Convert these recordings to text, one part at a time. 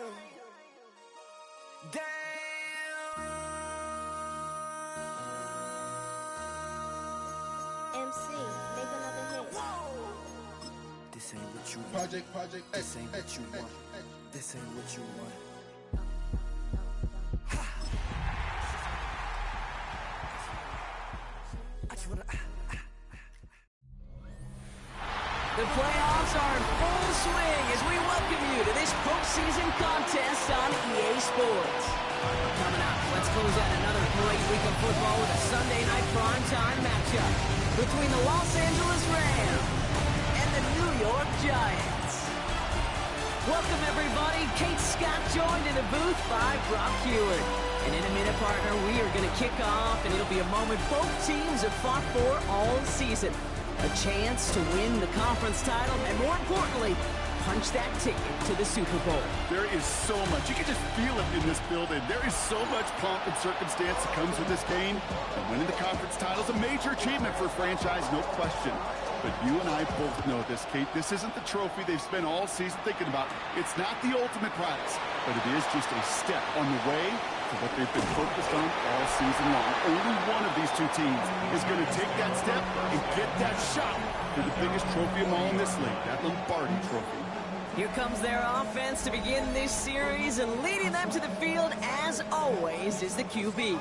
MC, make another hit. This ain't what you want. Project, This ain't what you want. This ain't what you want. I just wanna. The playoffs are in full swing as we welcome you to this postseason contest on EA Sports. Coming up, let's close out another great week of football with a Sunday night primetime matchup between the Los Angeles Rams and the New York Giants. Welcome everybody, Kate Scott joined in the booth by Brock Hewitt. And in a minute, partner, we are going to kick off, and it'll be a moment both teams have fought for all season. A chance to win the conference title, and more importantly, punch that ticket to the Super Bowl. There is so much. You can just feel it in this building. There is so much pomp and circumstance that comes with this game. And winning the conference title is a major achievement for a franchise, no question. But you and I both know this, Kate. This isn't the trophy they've spent all season thinking about. It's not the ultimate prize, but it is just a step on the way to what they've been focused on all season long. Only one of these two teams is going to take that step and get that shot for the biggest trophy of all in this league, that Lombardi trophy. Here comes their offense to begin this series, and leading them to the field, as always, is the QB.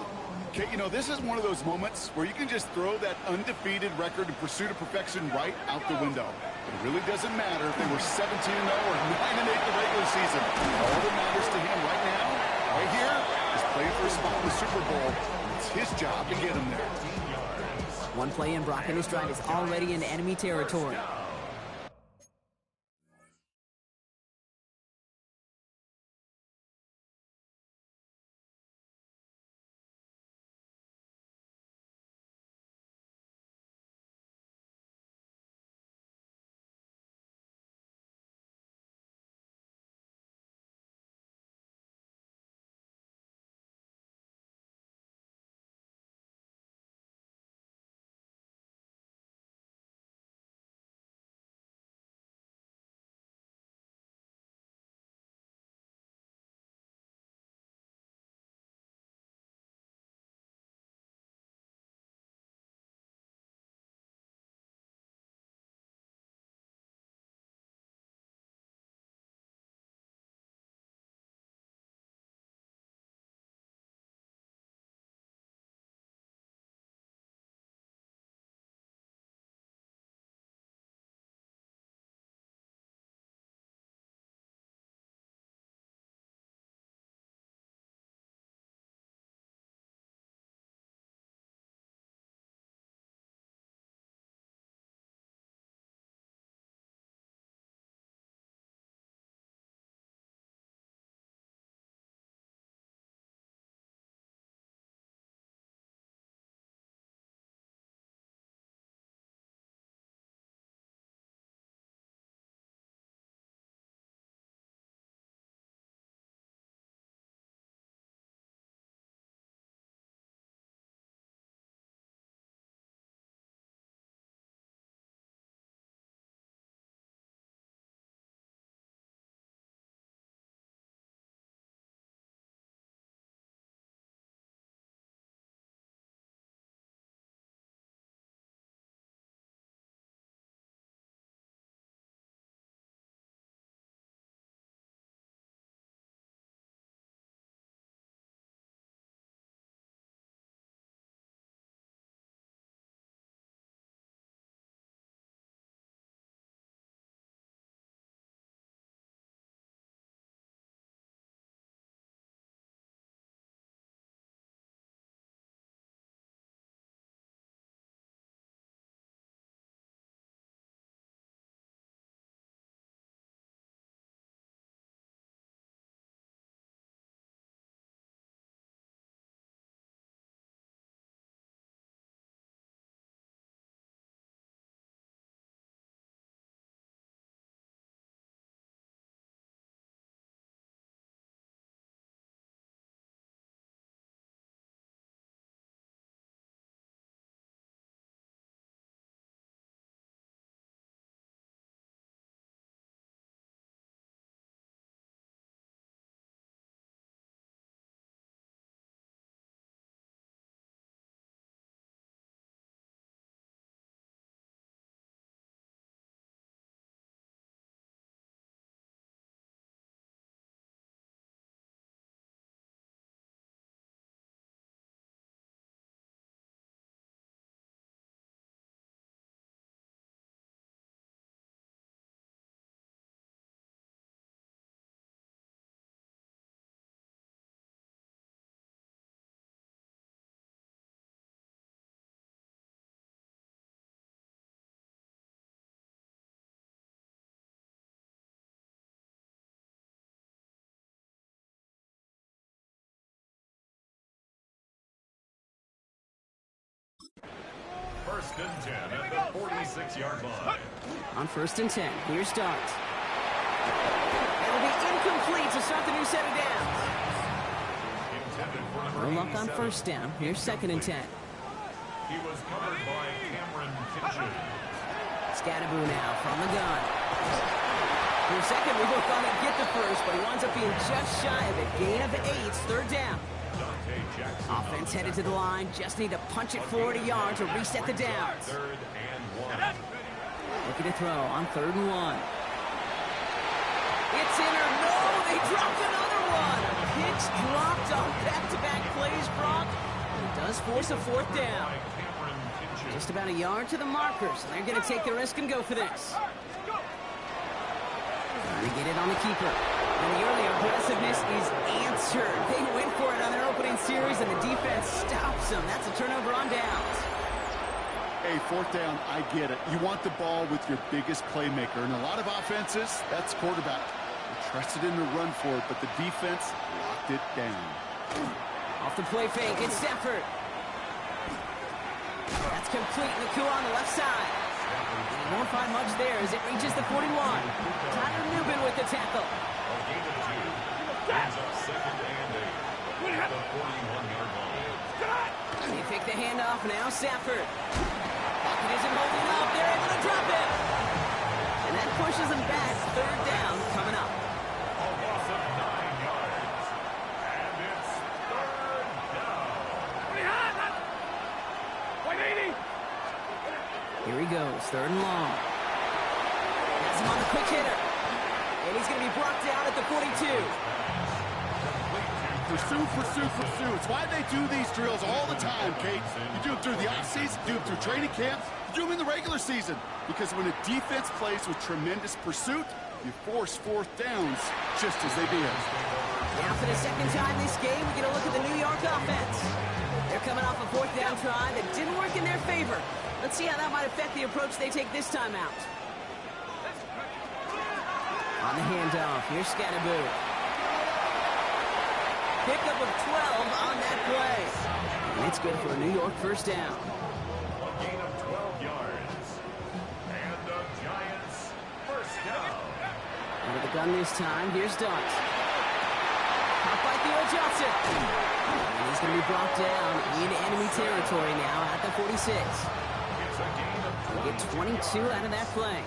Okay, you know, this is one of those moments where you can just throw that undefeated record in pursuit of perfection right out the window. It really doesn't matter if they were 17-0 or 9-8 the regular season. All that matters to him right now, right here, is playing for a spot in the Super Bowl. It's his job to get him there. One play in, Brock, and his drive is already in enemy territory. First and 10 at the 46-yard line. On first and 10, here's Dart. It'll be incomplete to start the new set of downs. No luck on first down. Here's second and 10. He was covered by Cameron Kitchen. Scatterboo now from the gun. For a second, we both thought he'd get the first, but he winds up being just shy of it. Gain of 8, third down. Offense headed to the line. Just need to punch it forward a yard to reset the downs. Third and 1. Looking to throw on third and 1. It's in or no, they dropped another one. Hicks dropped on back-to-back plays, Brock. It does force a fourth down. Just about a yard to the markers. They're going to take the risk and go for this. Trying to get it on the keeper. And the early aggressiveness is answered. They went for it on their opening series, and the defense stops them. That's a turnover on downs. Hey, fourth down, I get it. You want the ball with your biggest playmaker. And a lot of offenses, that's quarterback. They trusted him to run for it, but the defense locked it down. Off the play fake, it's Stafford. That's complete, and the coup on the left side. He won't find much there as it reaches the 41. Tyler Newman with the tackle. They pick the handoff, now Stafford. Pocket isn't holding up, they're able to drop it. And that pushes them back, third down coming up. A loss of 9 yards. And it's third down. Here he goes, third and long. Has him on the quick hitter. And he's going to be brought down at the 42. Pursue, pursue, pursue. It's why they do these drills all the time, Kate. You do them through the offseason, do them through training camp, you do them in the regular season. Because when a defense plays with tremendous pursuit, you force fourth downs just as they did. Now for the second time this game, we get a look at the New York offense. They're coming off a fourth down try that didn't work in their favor. Let's see how that might affect the approach they take this time out. On the handoff, here's Scatterboo. Pickup of 12 on that play. And it's good for a New York first down. A gain of 12 yards. And the Giants first down. Under the gun this time, here's Dart. Caught by Theo Johnson. And he's going to be brought down in enemy territory now at the 46. It's a gain of They get 22 out of that play.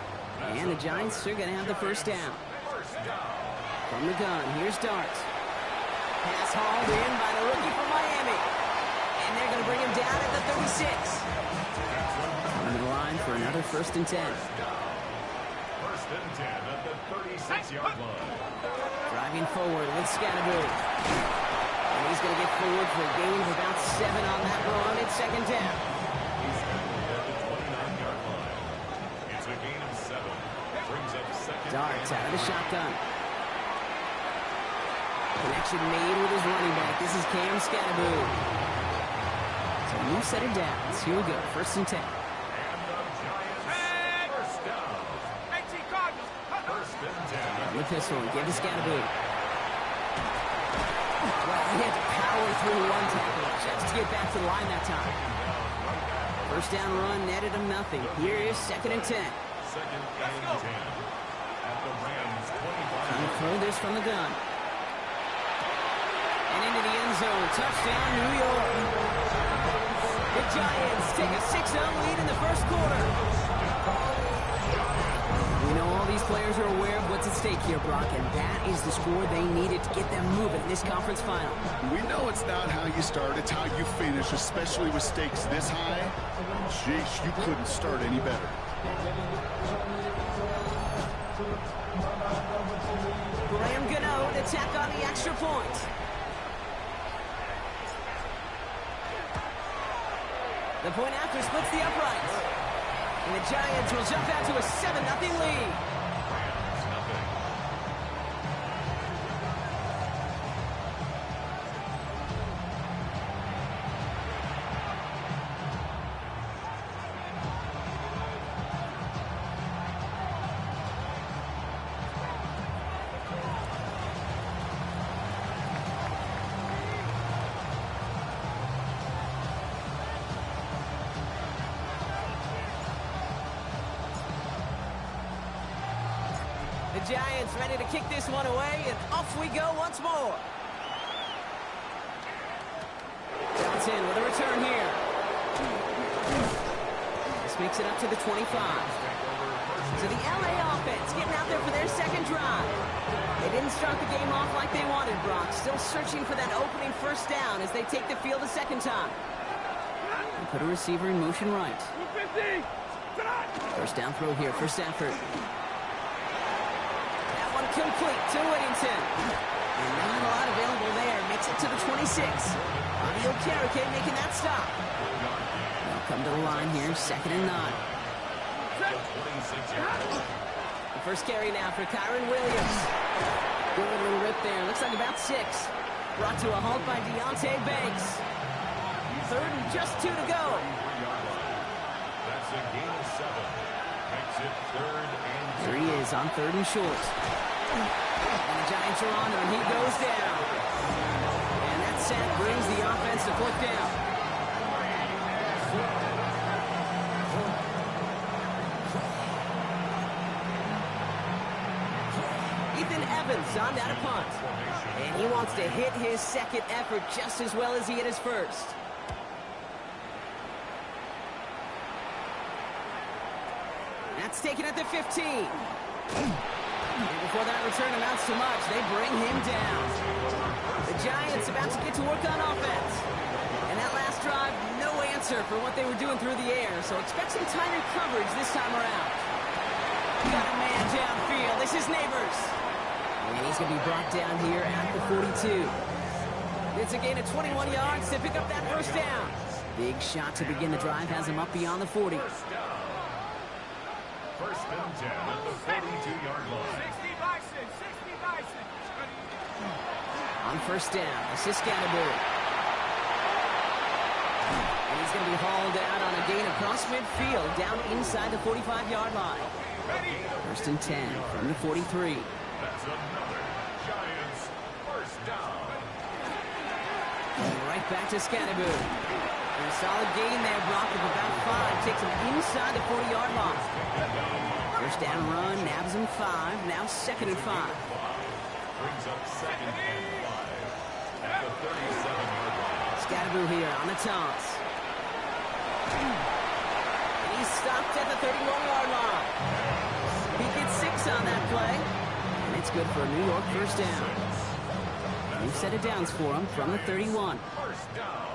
And the Giants are going to have the first down. From the gun, here's Dart. Pass hauled in by the rookie from Miami. And they're going to bring him down at the 36. Under the line for another first and 10. First and 10 at the 36-yard line. Driving forward with Scatterboo. And he's going to get forward for a gain of about 7 on that run. It's second down. He's handled at the 29-yard line. It's a gain of 7. Brings up second. Darts out of the shotgun. Connection made with his running back. This is Cam Scatterboo. So a new set of downs. Here we go. First and 10. And the Giants first down. First and 10. On the pistol and give to Scatterboo. Well, he had to power through one tackle just to get back to the line that time. First down run netted him nothing. Here is second and 10. Second and 10. At the Rams 25. Trying to throw this from the gun. And into the end zone. Touchdown, New York. The Giants take a 6-0 lead in the first quarter. We know all these players are aware of what's at stake here, Brock, and that is the score they needed to get them moving in this conference final. We know it's not how you start, it's how you finish, especially with stakes this high. Sheesh, you couldn't start any better. Graham Gano to tack on the extra point. The point after splits the uprights. And the Giants will jump out to a 7-0 lead. Giants ready to kick this one away, and off we go once more. Johnson with a return here. This makes it up to the 25. So the LA offense getting out there for their second drive. They didn't start the game off like they wanted, Brock. Still searching for that opening first down as they take the field a second time. And put a receiver in motion right. First down throw here for Stafford. That one complete to Whittington. And not a lot available there. Makes it to the 26. Audio Karake making that stop. They'll come to the line here, 2nd and 9. The first carry now for Kyron Williams. Good little rip there. Looks like about 6. Brought to a halt by Deontay Banks. 3rd and just 2 to go. That's a gain of 7. Makes it 3rd and 2. Here he is on 3rd and short. And the Giants are on him, and he goes down. And that sack brings the offense to 4th down. Ethan Evans on that punt. And he wants to hit his second effort just as well as he hit his first. That's taken at the 15. And before that return amounts to much, they bring him down. The Giants about to get to work on offense. And that last drive, no answer for what they were doing through the air, so expect some tighter coverage this time around. Got a man downfield. This is Neighbors. And he's going to be brought down here at the 42. It's a gain of 21 yards to pick up that first down. Big shot to begin the drive has him up beyond the 40. First and 10 at the 42-yard line. 60 Bison. On first down, this is Scatterbury. And he's going to be hauled out on a gain across midfield, down inside the 45-yard line. First and 10 from the 43. That's another Giants first down. And right back to Scatterbury. And a solid gain there, Brock, of about 5. Takes him inside the 40-yard line. First down run, nabs him 5. Now 2nd and 5. Brings up 2nd and 5 at the 37-yard line. Scatterbury here on the toss. And he's stopped at the 31-yard line. He gets 6 on that play. And it's good for a New York first down. New set of downs for him from the 31. First down.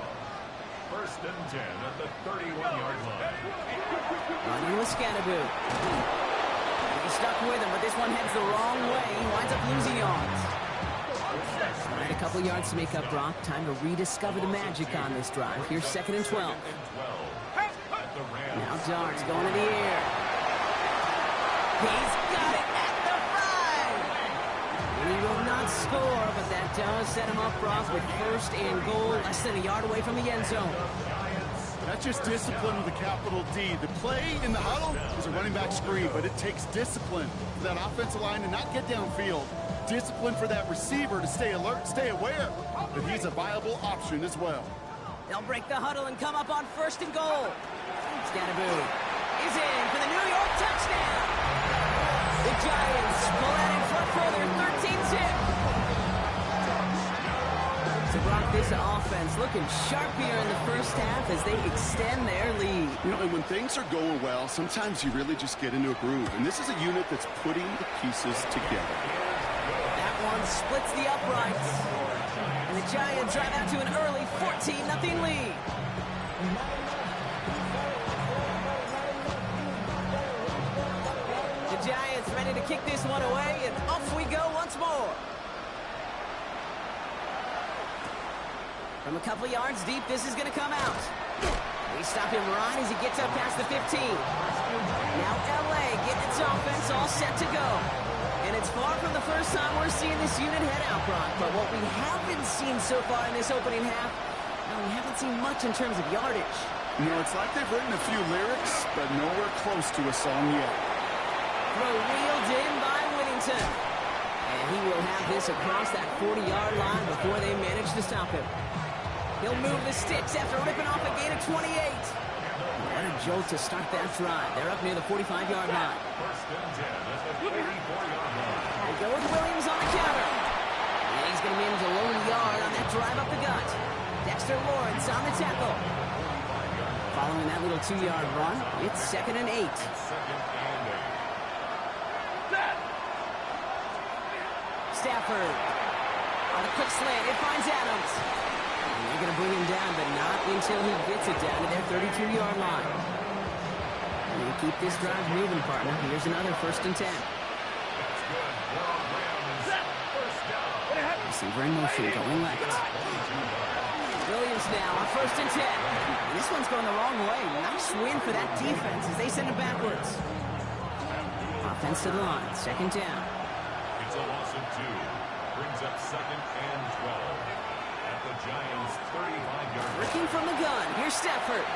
First and 10 at the 31-yard line. Running with Scatterbury. He's stuck with him, but this one heads the wrong way. He winds up losing yards. Right, a couple yards to make up, Brock. Time to rediscover the magic on this drive. Here's 2nd and 12. Now Dart's going to the air. He's got it at the 5. He will not score, but that does set him up, Brock, with 1st and goal, less than a yard away from the end zone. That's just discipline with a capital D. The play in the huddle is a running back screen, but it takes discipline for that offensive line to not get downfield. Discipline for that receiver to stay alert, stay aware that he's a viable option as well. They'll break the huddle and come up on 1st and goal. Scatterbury is in for the New York touchdown. The Giants pull out in front for their 13-zip. So, Brock, this offense looking sharp here in the first half as they extend their lead. You know, and when things are going well, sometimes you really just get into a groove. And this is a unit that's putting the pieces together. That one splits the uprights. And the Giants drive out to an early 14-0 lead. The Giants ready to kick this one away, and off we go once more. From a couple yards deep, this is going to come out. We stop him right as he gets up past the 15. Now LA getting its offense all set to go. And it's far from the first time we're seeing this unit head out, Brock. But what we haven't seen so far in this opening half, well, we haven't seen much in terms of yardage. You know, it's like they've written a few lyrics, but nowhere close to a song yet. Throw wheeled in by Whittington. And he will have this across that 40-yard line before they manage to stop him. He'll move the sticks after ripping off a gain of 28. What a jolt to start that drive. They're up near the 45-yard line. First and 10 at the 44-yard line. They go with Williams on the counter. And he's going to manage a low yard on that drive up the gut. Dexter Lawrence on the tackle. Following that little 2-yard run, it's 2nd and 8. Second and 8. Stafford on a quick slant. It finds Adams. And they're going to bring him down, but not until he gets it down to their 32-yard line. And they keep this drive moving, partner. Here's another 1st and 10. That's good. Long Rams. First down. Receiver in motion, going left. Williams now on 1st and 10. And this one's going the wrong way. Nice win for that defense as they send it backwards. Offense to the line, 2nd down. It's a loss of 2. Brings up 2nd and 12. At the Giants' 35-yard line. Working from the gun. Here's Stafford.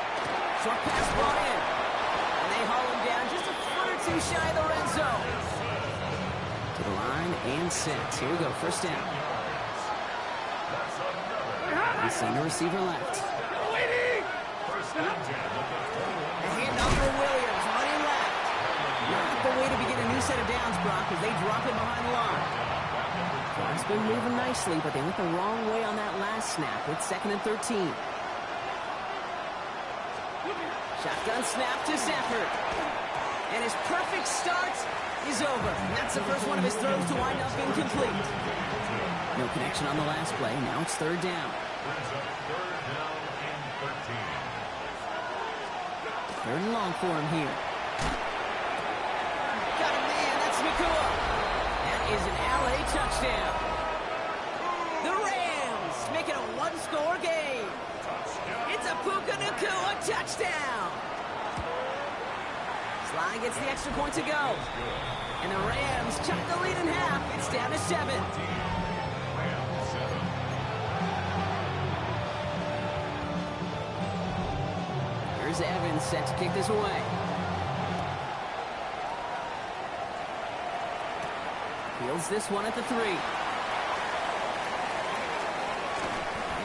Short pass brought in. And they haul him down just a foot or two shy of the red zone. To the line and set. Here we go, 1st down. And send a receiver left. First and 10 at the 20. A handoff for Williams, running left. Not the way to begin a new set of downs, Brock, as they drop him behind the line. Clock's been moving nicely, but they went the wrong way on that last snap. It's 2nd and 13. Shotgun snap to Stafford. And his perfect start is over. And that's the first one of his throws to wind up incomplete. No connection on the last play. Now it's 3rd down. Brings up 3rd down and 13. 3rd and long for him here. Got a man. That's Nakua. That is an LA touchdown. The Rams make it a 1-score game. It's a Puka Nakua touchdown. Sly gets the extra point to go. And the Rams chuck the lead in half. It's down to 7. Rams 7. Here's Evans set to kick this away. Fields this one at the 3.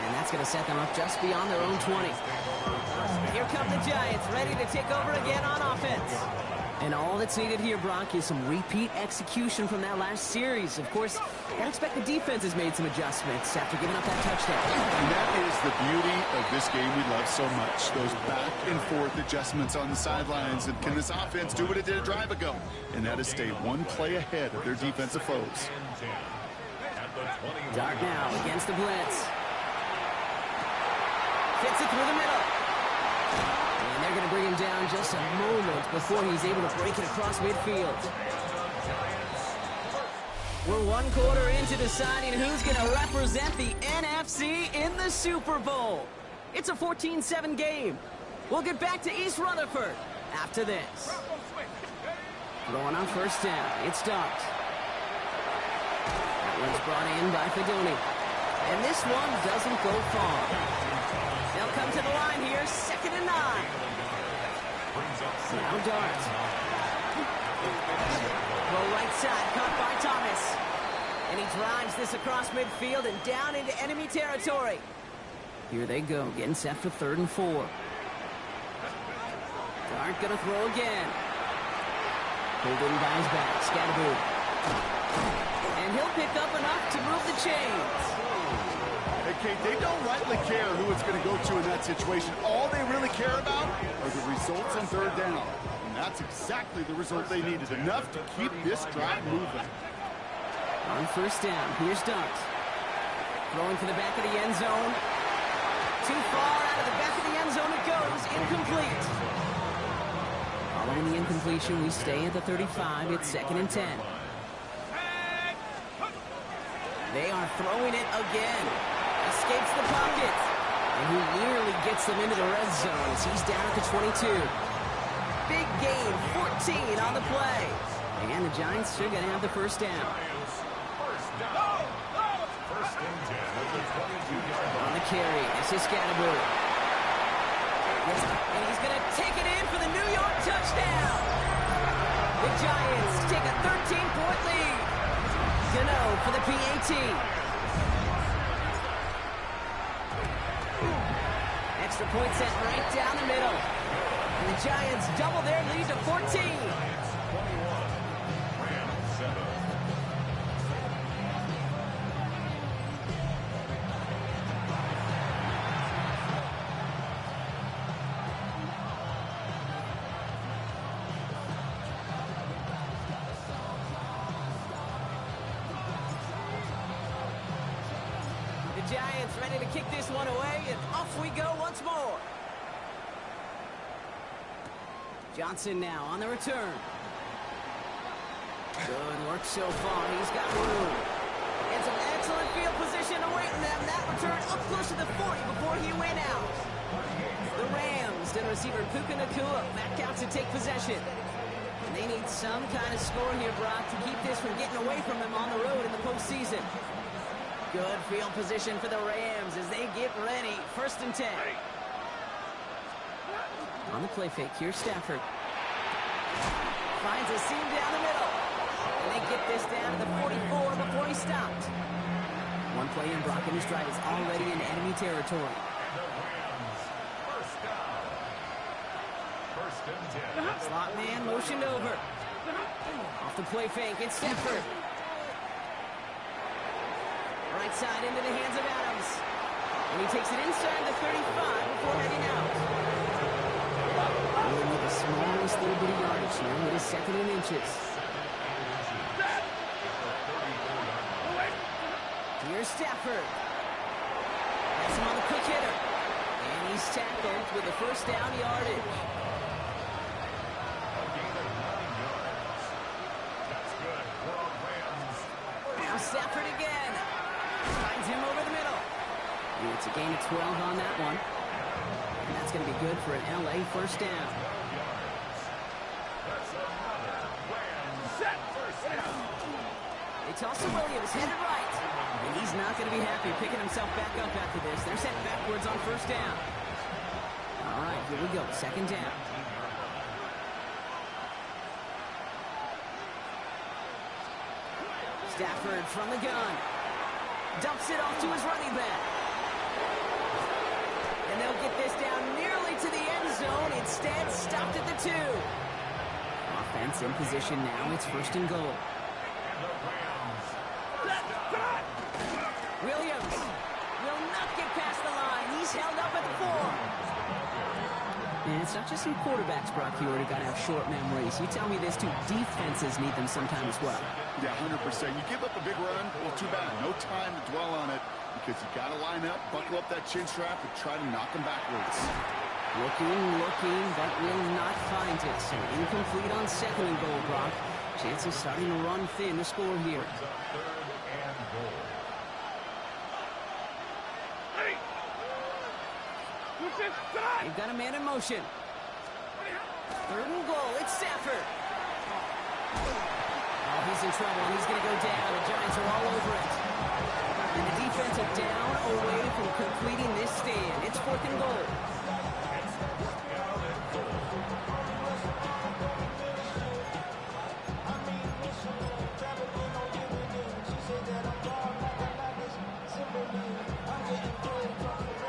And that's going to set them up just beyond their own 20. Here come the Giants, ready to take over again on offense. And all that's needed here, Brock, is some repeat execution from that last series. Of course, I expect the defense has made some adjustments after giving up that touchdown. And that is the beauty of this game we love so much. Those back and forth adjustments on the sidelines. And can this offense do what it did a drive ago? And that is stay one play ahead of their defensive foes. Dart now against the blitz. Gets it through the middle. And they're going to bring him down just a moment before he's able to break it across midfield. We're 1 quarter into deciding who's going to represent the NFC in the Super Bowl. It's a 14-7 game. We'll get back to East Rutherford after this. Going on 1st down, it's Dart. That one's brought in by Fedoni. And this one doesn't go far. They'll come to the line here, 2nd and 9. Now Dart. Throw right side, caught by Thomas. And he drives this across midfield and down into enemy territory. Here they go, getting set for 3rd and 4. Dart gonna throw again. Pulled in by his back, Scatterboot. And he'll pick up enough to move the chains. Hey, Kate, they don't rightly care who it's going to go to in that situation. All they really care about are the results on 3rd down. And that's exactly the result they needed. Enough to keep this drive moving. On 1st down, here's Dart. Throwing to the back of the end zone. Too far out of the back of the end zone it goes. Incomplete. Following the incompletion, we stay at the 35. It's 2nd and 10. They are throwing it again. Escapes the pocket. And he nearly gets them into the red zone as he's down at the 22. Big gain, 14 on the play. And the Giants are going to have the 1st down. First and 10 at the 22-yard line. On the carry, this is Scatterboot. And he's going to take it in for the New York touchdown. The Giants take a 13-point lead. Gano for the PAT. Extra point set right down the middle. And the Giants double their lead to 14. Giants 21, Rams 7. The Giants ready to kick this one away, and off we go once more. Johnson now on the return. Good work so far. He's got room. And some excellent field position awaiting them. That return up close to the 40 before he went out. The Rams and receiver Puka Nacua back out to take possession. And they need some kind of score here, Brock, to keep this from getting away from them on the road in the postseason. Good field position for the Rams as they get ready. 1st and 10. On the play fake, here's Stafford. Finds a seam down the middle. And they get this down to the 44 before he stopped. One play in, Brock, and his drive is already in enemy territory. And the Rams, first down. 1st and 10. Slot man motioned over. Off the play fake, it's Stafford. Right side into the hands of Adams. And he takes it inside the 35 before heading out. Really with the smallest little bit of yardage here with his 2nd and inches. Here's Stafford. That's him on the quick hitter. And he's tackled with the 1st down yardage. A gain of 9 yards. That's good for the Rams. Now Stafford again. Finds him over the middle. It's a gain of 12 on that one. And that's going to be good for an LA 1st down. That's another Rams first down. They toss to Williams, headed right. And he's not going to be happy picking himself back up after this. They're set backwards on 1st down. All right, here we go. 2nd down. Stafford from the gun. Dumps it off to his running back. And they'll get this down nearly to the end zone. Instead, stopped at the 2. Offense in position now. It's 1st and goal. Williams will not get past the line. He's held up at the 4. And it's not just some quarterbacks, Brock, you already got to have short memories. You tell me this too, defenses need them sometimes as well. Yeah, 100%. You give up a big run, well, too bad. No time to dwell on it because you got to line up, buckle up that chin strap, and try to knock them backwards. Looking, but will not find it. So incomplete on 2nd and goal, Brock. Chances starting to run thin to score here. 3rd and goal. They've got a man in motion. 3rd and goal. It's Stafford. Oh, he's in trouble, and he's going to go down. The Giants are all over it. And the defense are down away from completing this stand. It's 4th and goal.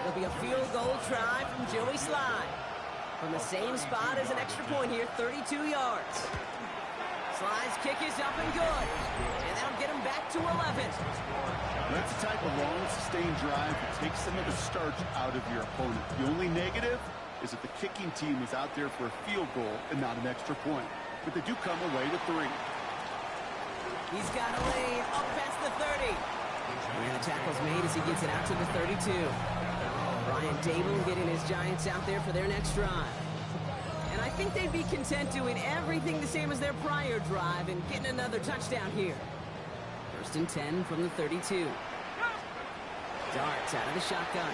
It'll be a field goal try from Joey Sly. From the same spot as an extra point here, 32 yards. Sly's kick is up and good. And that'll get him back to 11. That's the type of long, sustained drive that takes some of the starch out of your opponent. The only negative is that the kicking team was out there for a field goal and not an extra point. But they do come away with 3. He's got a lane up past the 30. And the tackle's made as he gets it out to the 32. Brian Dable getting his Giants out there for their next drive. And I think they'd be content doing everything the same as their prior drive and getting another touchdown here. 1st and 10 from the 32. Darts out of the shotgun.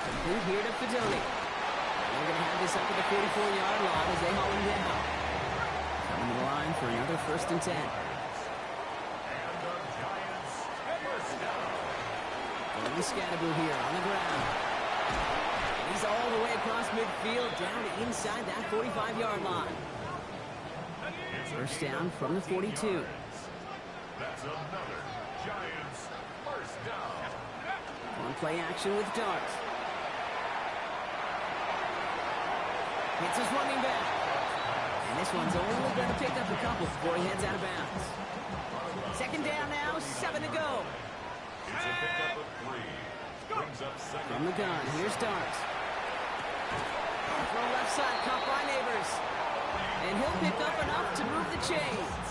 Complete here to Fedoni. They're going to have this up at the 44-yard line as they haul him down. Coming to the line for another 1st and 10. Scatterboo here on the ground. And he's all the way across midfield down inside that 45-yard line. 1st down from the 42. That's another Giants 1st down. On play action with Dart. Hits his running back. And this one's only going to pick up a couple before he heads out of bounds. Second down now, 7 to go. It's a pickup of 3. Brings up second. From the gun, here's Darks. Throw left side, caught by Neighbors. And he'll pick up enough to move the chains.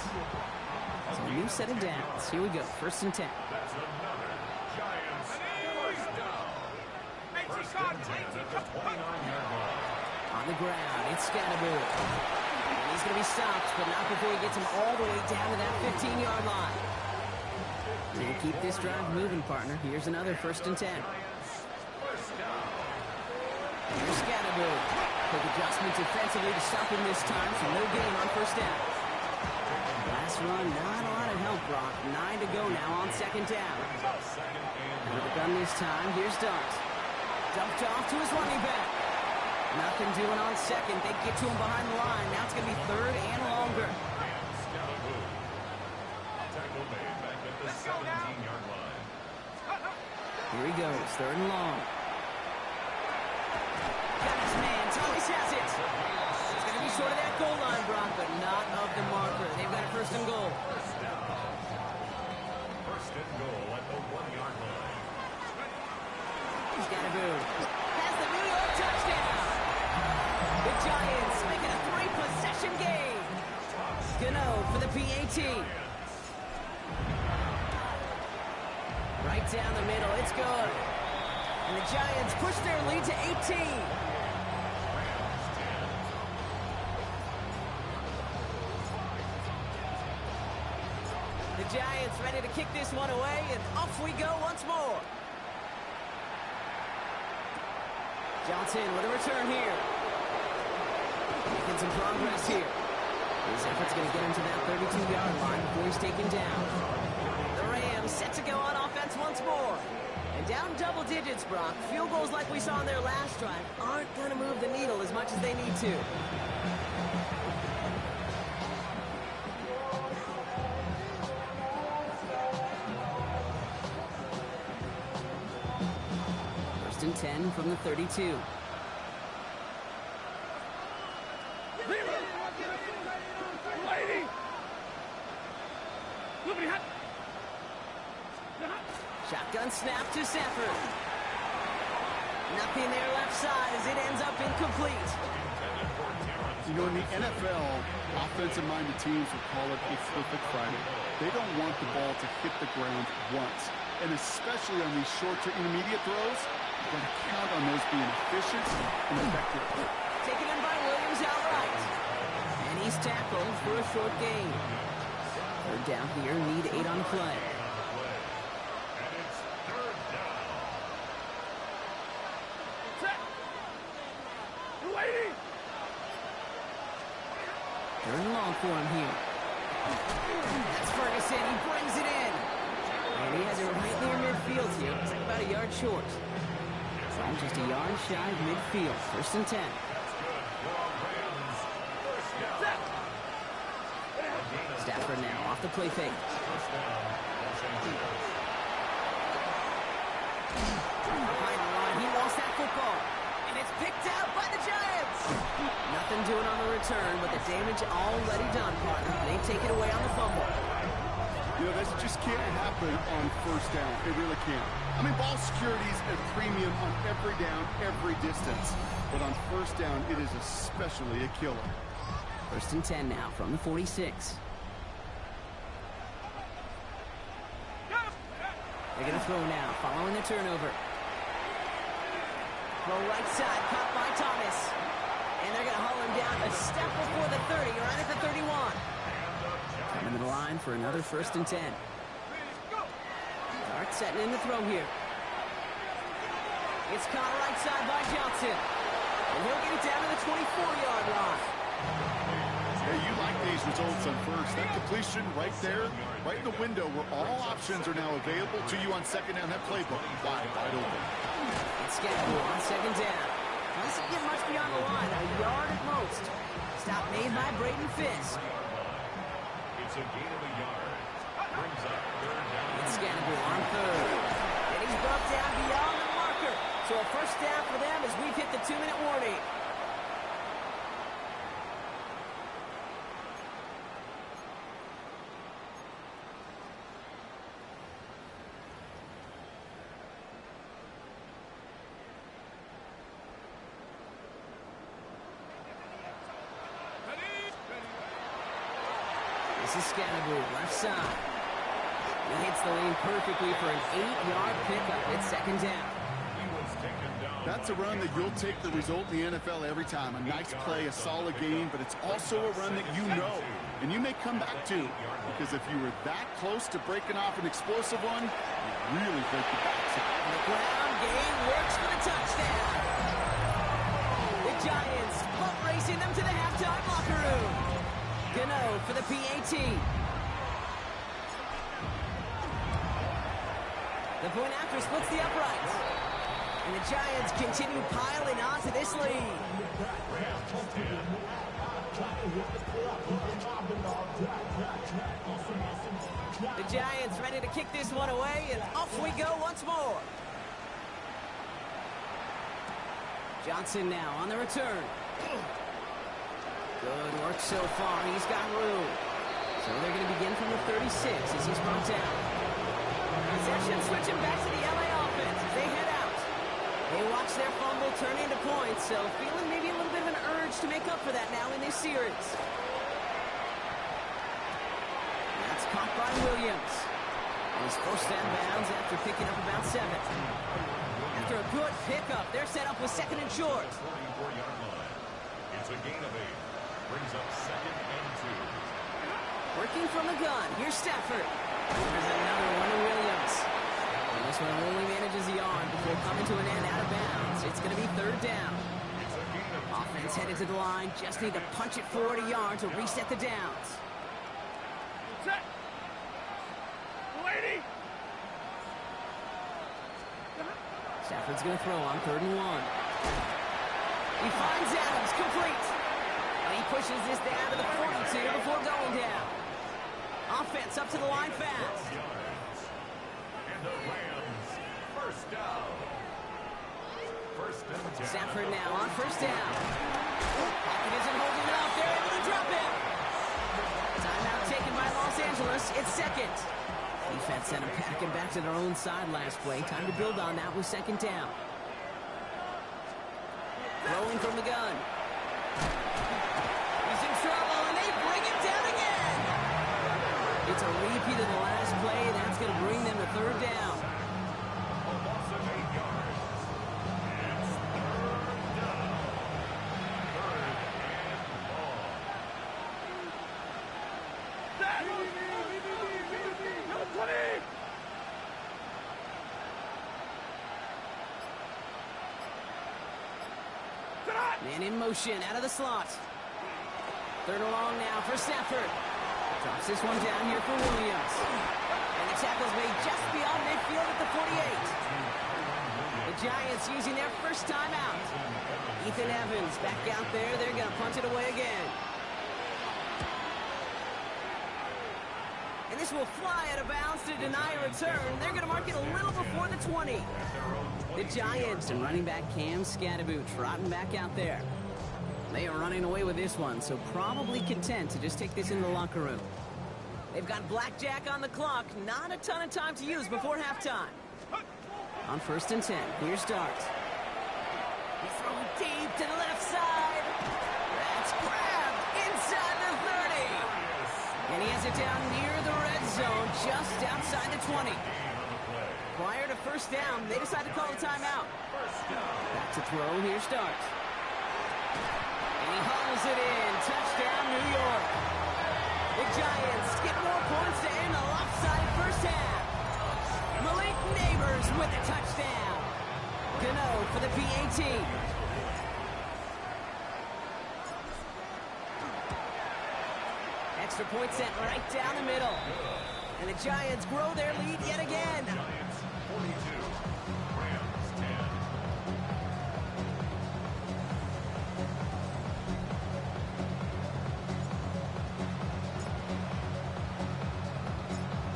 So a new set of downs. Here we go, 1st and 10. That's another Giants first down. First and 10 at the 29-yard line. On the ground, it's Scatterbury. And he's going to be stopped, but not before he gets him all the way down to that 15-yard line. We'll keep this drive moving, partner. Here's another 1st and 10. Here's Scatterbury. Quick adjustment defensively to stop him this time, so no gain on 1st down. Last run, not a lot of help, Brock. 9 to go now on 2nd down. With the gun this time, here's Darks. Dumped off to his running back. Nothing doing on 2nd. They get to him behind the line. Now it's going to be 3rd and longer. Tackle made back at the 17-yard line. Here he goes, 3rd and long. Got his man, Thomas has it. It's going to be short of that goal line, Brock, but not of the marker. They've got a 1st and goal. First and goal at the 1-yard line. He's got a boot. Has the New York touchdown. The Giants making a 3-possession game. Gano for the PAT. Right down the middle, it's good. And the Giants push their lead to 18. The Giants ready to kick this one away, and off we go once more. Johnson with a return here. Making some progress here. His effort's going to get him to that 32-yard line before he's taken down. The Rams set to go on offense once more. And down double digits, Brock. Field goals like we saw in their last drive aren't going to move the needle as much as they need to. First and 10 from the 32. Shotgun snap to Sanford. Nothing there left side as it ends up incomplete. You know, in the NFL, offensive-minded teams will call it a perfect Friday. They don't want the ball to hit the ground once. And especially on these short to intermediate throws, you've got to count on those being efficient and effective. Taken in by Williams outright. And he's tackled for a short gain. 3rd down here, need 8 on the play. Third and long for him here. That's Ferguson. He brings it in. And he has it right near midfield here. It's like about a yard short. So I'm just a yard shy of midfield. 1st and 10. Stafford now off the play fake. Behind the line, he lost that football. And it's picked out by the Giants. Nothing doing on the return, but the damage already done, partner. They take it away on the fumble. You know, this just can't happen on 1st down. It really can't. I mean, ball security's at premium on every down, every distance. But on 1st down, it is especially a killer. 1st and 10 now from the 46. They're going to throw now, following the turnover. Throw right side, caught by Thomas. And they're going to haul him down a step before the 30, right at the 31. Coming to the line for another 1st and 10. Dart setting in the throw here. It's caught right side by Johnson. And he'll get it down to the 24-yard line. Hey, you like these results on 1st. That completion right there, right in the window where all options are now available to you on 2nd down. That playbook wide open. It's Scatterbury on 2nd down. Doesn't get much beyond the line, a yard at most. Stop made by Braden Fisk. It's a gain of a yard. Brings up 3rd down. It's Scatterbury on 3rd. And he's brought down beyond the marker. So a 1st down for them as we've hit the 2-minute warning. This is Scatterboot, left side. He hits the lane perfectly for an 8-yard pickup. It's second down. That's a run that you'll take the result in the NFL every time. A nice play, a solid game, but it's also a run that you know, and you may come back to, because if you were that close to breaking off an explosive one, you really break the backside. The ground game works for the touchdown. The Giants pump racing them to the halftime locker room. Gano for the PAT. The point after splits the uprights. And the Giants continue piling on to this lead. The Giants ready to kick this one away, and off we go once more. Johnson now on the return. Good work so far. He's got room. So they're going to begin from the 36 as he's brought down. Possession switching back to the LA offense as they head out. They watch their fumble turn into points, so feeling maybe a little bit of an urge to make up for that now in this series. That's caught by Williams. And he's forced out of bounds after picking up about 7. After a good pickup, they're set up with second and short. 34-yard line. It's a gain of 8. Brings up second and 2. Working from the gun. Here's Stafford. There's another one to Williams. And this one only manages the yard before coming to an end out of bounds. It's going to be third down. Offense headed to the line. Just need to punch it forward a yard to reset the downs. Set. Lady. Stafford's going to throw on 3rd and 1. He finds Adams, complete. And he pushes this down to the 42 before going down. Offense up to the line fast. And the Rams, first down. First and 10. Stafford now on first down. Pocket isn't holding it up. They're able to drop him. Timeout taken by Los Angeles. It's second. Defense sent him packing back to their own side last play. Time to build on that with second down. Rolling from the gun. He's in trouble, and they bring him down again. It's a repeat of the last play. That's going to bring them to third down. A loss of 8 yards. It's third down. Third and long. Set. Number 20. Man in motion, out of the slot. Third and long now for Stafford. Drops this one down here for Williams. And the tackle's made just beyond midfield at the 48. The Giants using their first time out. Ethan Evans back out there. They're going to punt it away again. And this will fly out of bounds to deny a return. They're going to mark it a little before the 20. The Giants and running back Cam Scatterboot trotting back out there. They are running away with this one, so probably content to just take this in the locker room. They've got blackjack on the clock. Not a ton of time to use before halftime. On 1st and 10, here's Dart. He's throwing deep to the left side. That's grabbed inside the 30. And he has it down near the red zone, just outside the 20. Prior to first down, they decide to call a timeout. Back to throw, here's Dart. And he hauls it in. Touchdown, New York. The Giants get more points to end the lopsided first half. Malik Neighbors with a touchdown. Gano for the PAT. Extra point set right down the middle. And the Giants grow their lead yet again. Giants 42. Rams 10.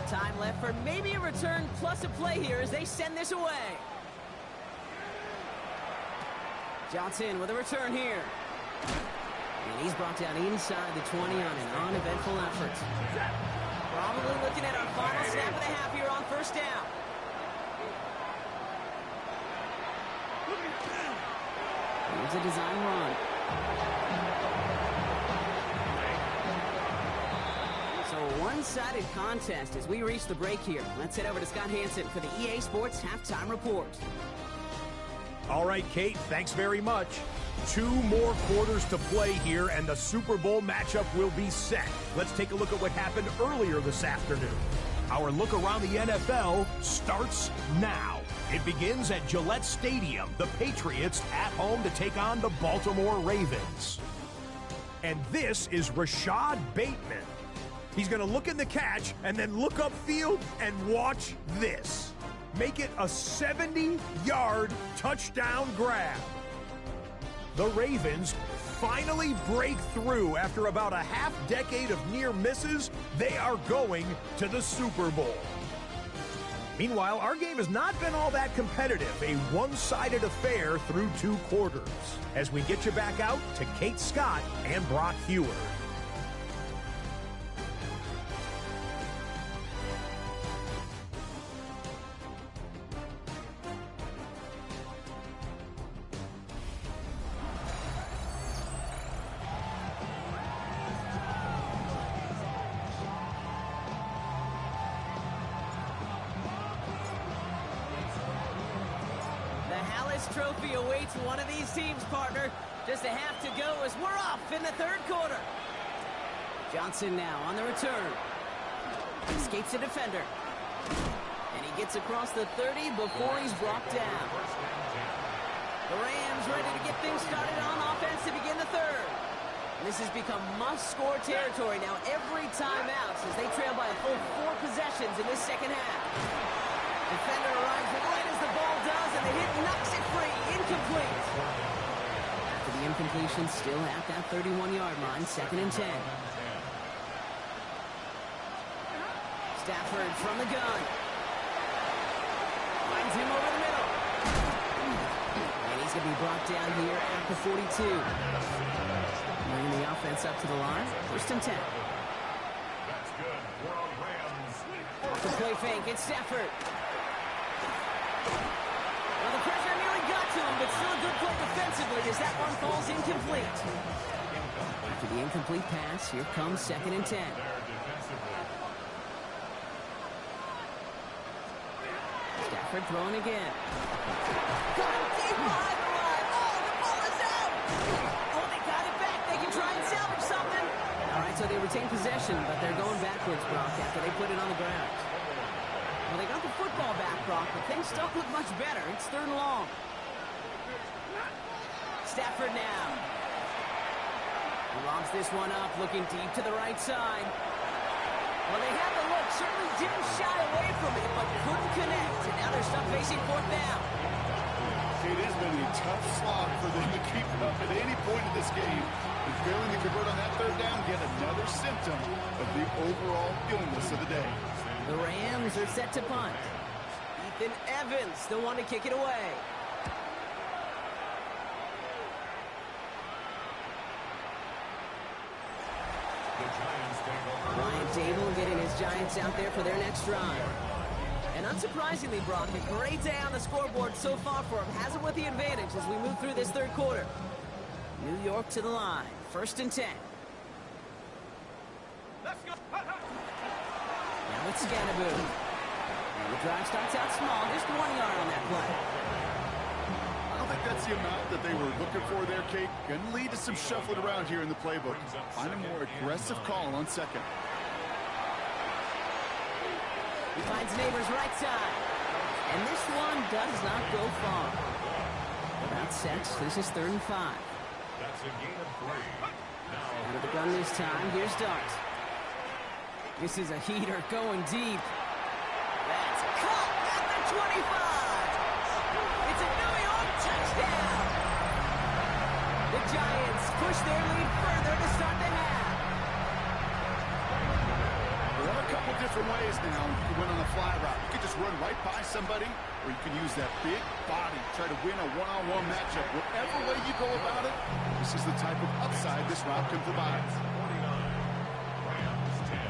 Time left for maybe a return plus a play here as they send this away. Johnson with a return here. And he's brought down inside the 20 on an uneventful effort. Probably looking at our final snap of the half here on first down. Here's a design run. So one-sided contest as we reach the break here. Let's head over to Scott Hansen for the EA Sports Halftime Report. All right, Kate, thanks very much. 2 more quarters to play here, and the Super Bowl matchup will be set. Let's take a look at what happened earlier this afternoon. Our look around the NFL starts now. It begins at Gillette Stadium. The Patriots at home to take on the Baltimore Ravens. And this is Rashad Bateman. He's going to look in the catch and then look upfield and watch this. Make it a 70-yard touchdown grab. The Ravens finally break through after about a half-decade of near misses. They are going to the Super Bowl. Meanwhile, our game has not been all that competitive, a one-sided affair through 2 quarters. As we get you back out to Kate Scott and Brock Hewer. Trophy awaits one of these teams, partner. Just a half to go as we're off in the 3rd quarter. Johnson now on the return. Escapes a defender. And he gets across the 30 before he's brought down. The Rams ready to get things started on offense to begin the 3rd. This has become must-score territory now every time out since they trail by a full 4 possessions in this 2nd half. Defender arrives right as the ball does, and the hit knocks it free. Incomplete. After the incompletion, still at that 31-yard line, 2nd and 10. Stafford from the gun. Finds him over the middle. And he's going to be brought down here at the 42. Bringing the offense up to the line. 1st and 10. That's good for our Rams. Off the play fake, it's Stafford. Well, the pressure nearly got to him, but still a good play defensively as that one falls incomplete. After the incomplete pass, here comes 2nd and 10. Stafford throwing again. Got him deep behind the line. Oh, the ball is out! Oh, they got it back. They can try and salvage something. All right, so they retain possession, but they're going backwards, Brock, after they put it on the ground. Well, they got the football back, Brock, but things don't look much better. It's 3rd and long. Stafford now. He lobs this one up, looking deep to the right side. Well, they had the look, certainly didn't shy away from it, but couldn't connect. And now they're stuck facing 4th down. It has been a tough slog for them to keep it up at any point in this game. And failing to convert on that 3rd down, yet another symptom of the overall illness of the day. The Rams are set to punt. Ethan Evans, the one to kick it away. Ryan Dable getting his Giants out there for their next drive. And unsurprisingly, Brock, a great day on the scoreboard so far for him. Has it with the advantage as we move through this 3rd quarter. New York to the line. 1st and 10. Let's go. Now it's Scannaboo. And the drive starts out small, just 1 yard on that play. I don't think that's the amount that they were looking for there, Kate. Going to lead to some shuffling around here in the playbook. Find a more aggressive call on 2nd. He finds Neighbors right side. And this one does not go far. About sets, this is 3rd and 5. That's a gain of 3. Now, Out of the gun this time, here's Dart. This is a heater going deep. That's caught at the 25. It's a New York touchdown. The Giants push their lead further to start the half. There are a couple different ways now. You can win on a fly route. You can just run right by somebody, or you can use that big body, try to win a one-on-one matchup. Whatever way you go about it, this is the type of upside this route can provide. 49. Rams 10.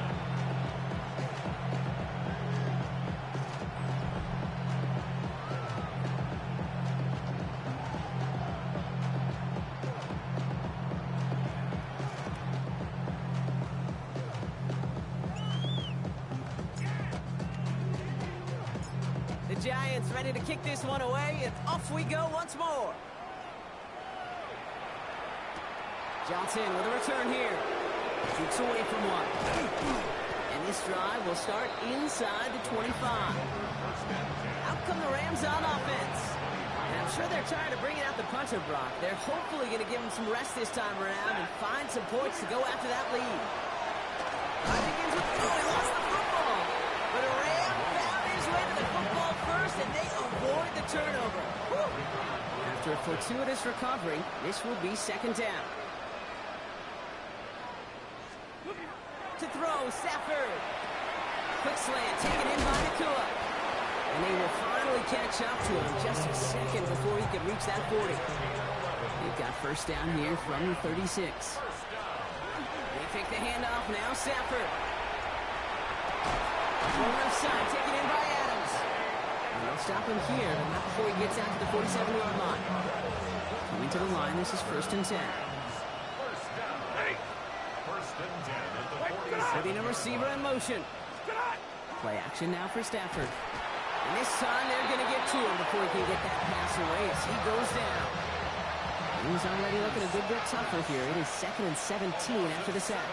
The Giants ready to kick this one away, and off we go once more. Johnson with a return here. Shoots away from one. And this drive will start inside the 25. Out come the Rams on offense. And I'm sure they're tired of bringing out the punter, Brock. They're hopefully going to give him some rest this time around and find some points to go after that lead. Begins with, he lost the football. But a Ram found his way to the football first, and they avoid the turnover. Woo. After a fortuitous recovery, this will be second down. To throw, Stafford. Quick slant, taken in by Nakua. And they will finally catch up to him just a second before he can reach that 40. They've got first down here from the 36. They take the handoff now, Stafford. From left side, taken in by Adams. And they'll stop him here, but not before he gets out to the 47-yard line. Coming to the line, this is first and 10. Putting a receiver in motion. Play action now for Stafford. And this time they're going to get to him before he can get that pass away as he goes down. He's already looking a good bit tougher here. It is 2nd and 17 after the sack.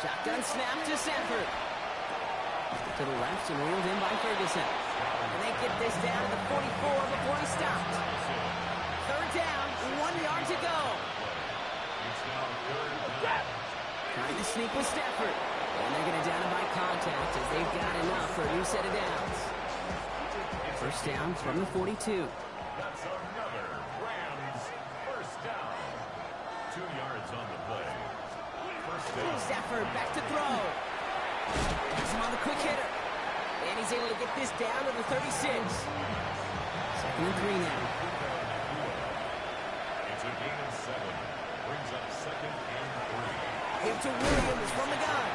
Shotgun snap to Stafford. To the left and reeled in by Ferguson. And they get this down to the 44 before he stopped. Third down, 1 yard to go. Trying to sneak with Stafford. And they're going to down him by contact as they've got enough for a new set of downs. First down from the 42. That's another Rams first down. 2 yards on the play. First down. Stafford back to throw. Has him on the quick hitter. And he's able to get this down to the 36. Second and 3 now. It's a gain of 7. Brings up 2nd and 3. Give to Williams from the gun.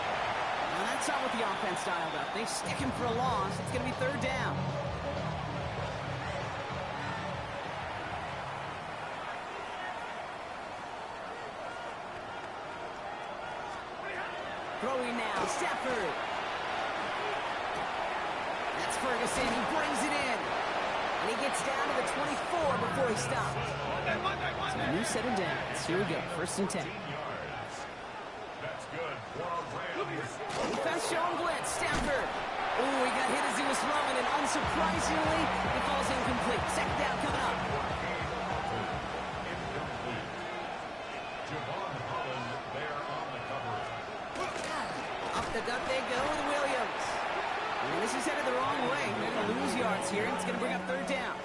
Now that's not what the offense dialed up. They stick him for a loss. It's going to be third down. Throwing now, Stafford. That's Ferguson. He brings it in. And he gets down to the 24 before he stops. So a new set of downs. Here we go. First and 10. That's good for Rams. Defense showing blitz. Stafford. Ooh, he got hit as he was throwing, and unsurprisingly, it falls incomplete. Second down coming up. Incomplete. Javon Holland there on the cover. Up the gut they go with Williams. And this is headed the wrong way. They're going to lose yards here, and it's going to bring up third down.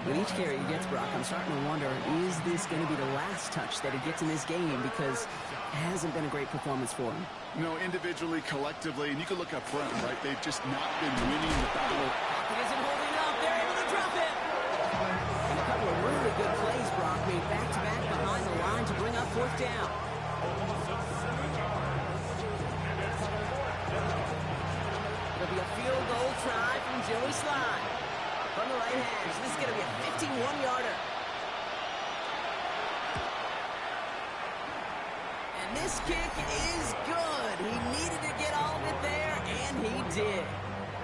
With each carry he gets, Brock, I'm starting to wonder, is this going to be the last touch that he gets in this game? Because it hasn't been a great performance for him. No, individually, collectively, and you can look up front, right? They've just not been winning the battle. Pocket isn't holding up. They're able to drop it. And a couple of really good plays, Brock, made back-to-back behind the line to bring up fourth down. It'll be a field goal try from Joey Slye. From the right hand, so this is going to be a 51-yarder. And this kick is good. He needed to get all of it there, and he did.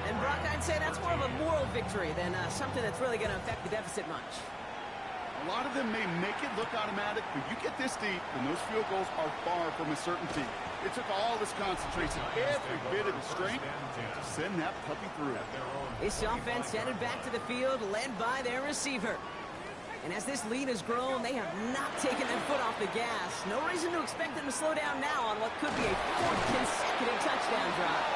And Brock, I'd say that's more of a moral victory than something that's really going to affect the deficit much. A lot of them may make it look automatic, but you get this deep, and those field goals are far from a certainty. It took all this concentration, every bit of the strength, to send that puppy through. This offense headed back to the field, led by their receiver. And as this lead has grown, they have not taken their foot off the gas. No reason to expect them to slow down now on what could be a 4th consecutive touchdown drive.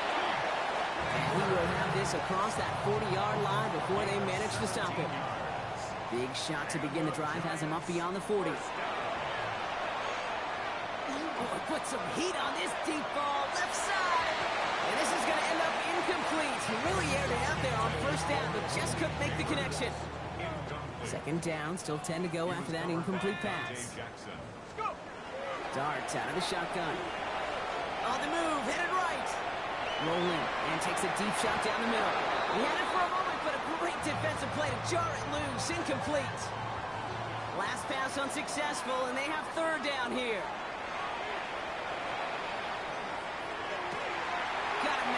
And he will have this across that 40-yard line before they manage to stop him. Big shot to begin the drive has him up beyond the 40. Oh, put some heat on this deep ball, left side. And this is going to end up incomplete. He really aired it out there on first down, but just couldn't make the connection. Second down, still 10 to go after that incomplete pass. Darts out of the shotgun. On the move, headed right. Rolling, and takes a deep shot down the middle. He had it for a moment, but a great defensive play to jar it loose. Incomplete. Last pass unsuccessful, and they have third down here. Gotta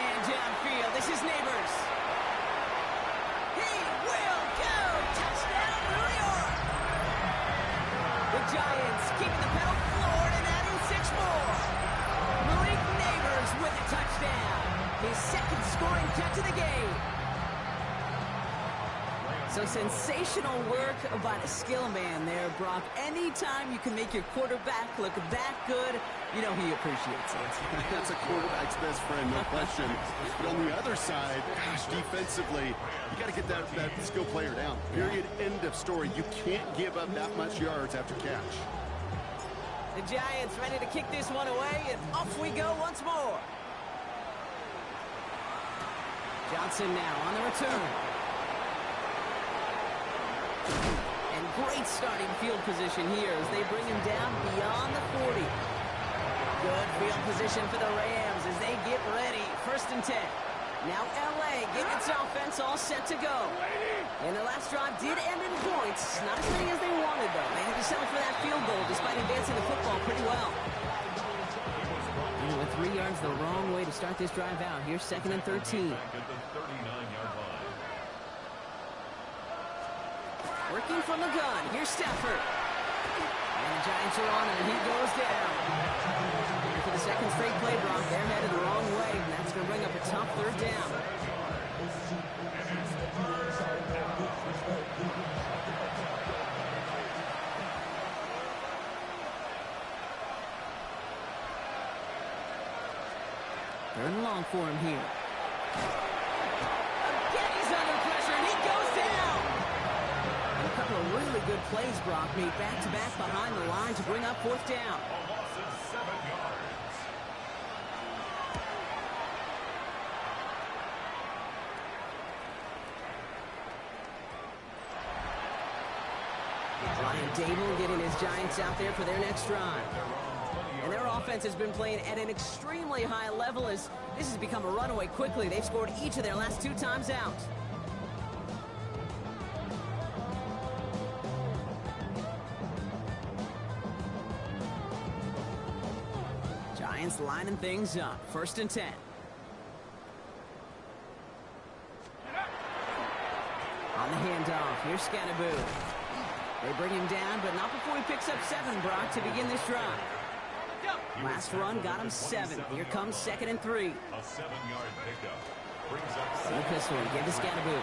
his second scoring catch of the game. So sensational work by the skill man there, Brock. Anytime you can make your quarterback look that good, you know he appreciates it. That's a quarterback's best friend, no question. But on the other side, gosh, defensively, you got to get that skill player down. Period, end of story. You can't give up that much yards after catch. The Giants ready to kick this one away, and off we go once more. Johnson now on the return. And great starting field position here as they bring him down beyond the 40. Good field position for the Rams as they get ready. 1st and 10. Now LA getting its offense all set to go. And their last drive did end in points. Not as many as they wanted, though. They had to settle for that field goal despite advancing the football pretty well. With 3 yards the wrong way to start this drive out. Here's 2nd and 13. Working from the gun. Here's Stafford. And the Giants are on, and he goes down. For the second straight play, Brock, they're headed the wrong way, and that's going to bring up a tough 3rd down. Third and long for him here. Again, he's under pressure, and he goes down. And a couple of really good plays, Brock, made back-to-back behind the line to bring up 4th down. A loss of 7 yards. Brian Dable getting his Giants out there for their next drive. And their offense has been playing at an extremely high level as this has become a runaway quickly. They've scored each of their last 2 times out. Giants lining things up. 1st and 10. On the handoff, here's Scatterboo. They bring him down, but not before he picks up 7, Brock, to begin this drive. Last run got him 7. Here comes 2nd and 3. A 7-yard pickup. Brings up And the pistol, give to Scatterboo.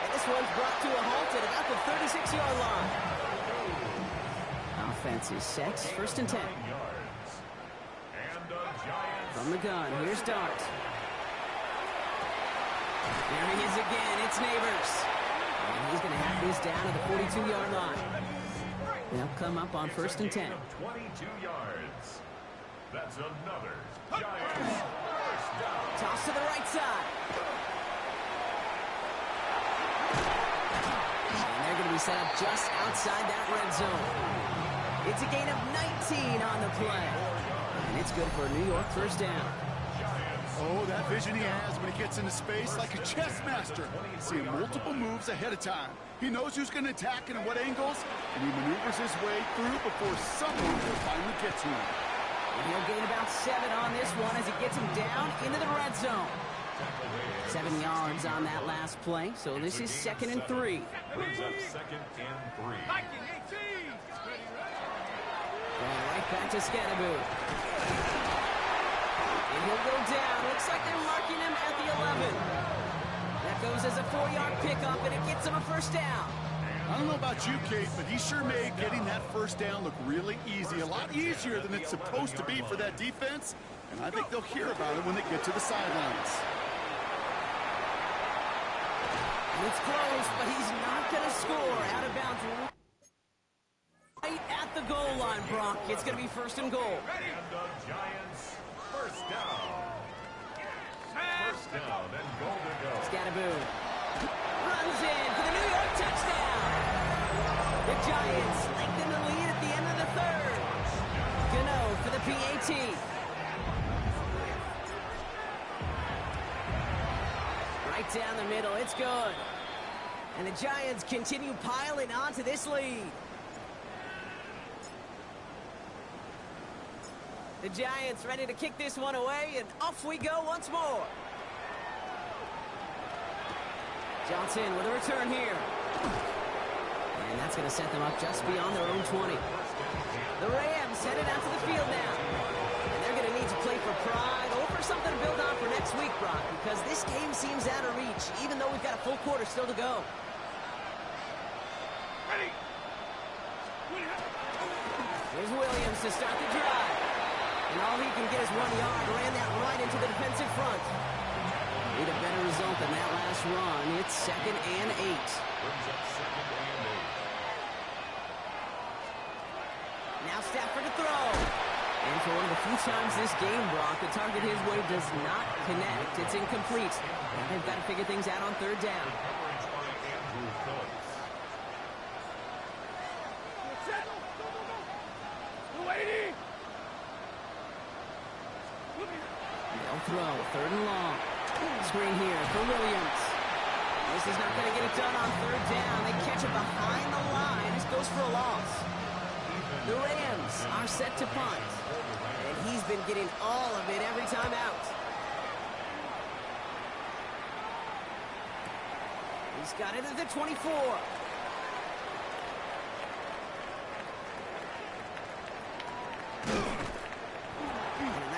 And this one's brought to a halt at about the 36-yard line. Offense is set. 1st and 10. From the gun, here's Dart. There he is again. It's Neighbors. And he's going to have this down at the 42-yard line. They'll come up on 1st and 10. 22 yards. That's another Giants 1st down. Toss to the right side. And they're going to be set up just outside that red zone. It's a gain of 19 on the play. And it's good for a New York 1st down. Oh, that vision he has when he gets into space like a chess master. Seeing multiple moves ahead of time. He knows who's going to attack and at what angles, and he maneuvers his way through before someone will finally get to him. And he'll gain about 7 on this one as he gets him down into the red zone. 7 yards on that last play, so this is 2nd and 3. Brings up 2nd and 3. And right back to Scatterboo. And he'll go down. Looks like they're marking him at the 11. That goes as a 4-yard pickup, and it gets him a 1st down. I don't know about you, Kate, but he sure made getting that 1st down look really easy. A lot easier than it's supposed to be for that defense. And I think they'll hear about it when they get to the sidelines. And it's close, but he's not going to score. Out of bounds right at the goal line, Brock. It's going to be 1st and goal. And the Giants 1st down. 1st down and goal to go. Scatterboo runs in for the New York touchdown. The Giants lengthen the lead at the end of the 3rd. Gano for the PAT. Right down the middle, it's good. And the Giants continue piling onto this lead. The Giants ready to kick this one away, and off we go once more. Johnson with a return here. And that's going to set them up just beyond their own 20. The Rams headed out to the field now. And they're going to need to play for pride or for something next week, Brock, because this game seems out of reach, even though we've got a full quarter still to go. Ready. Here's Williams to start the drive. And all he can get is 1 yard. Ran that right into the defensive front. Need a better result than that last run. It's 2nd and 8. Brings up 2nd and 8. Now Stafford to throw. And for one of the few times this game, Brock, the target his way does not connect. It's incomplete. Now they've got to figure things out on 3rd down. Coverage by Andrew Phillips. They'll throw. 3rd and long. Screen here for Williams. This is not going to get it done on 3rd down. They catch it behind the line. This goes for a loss. The Rams are set to punt. And he's been getting all of it every time out. He's got it at the 24.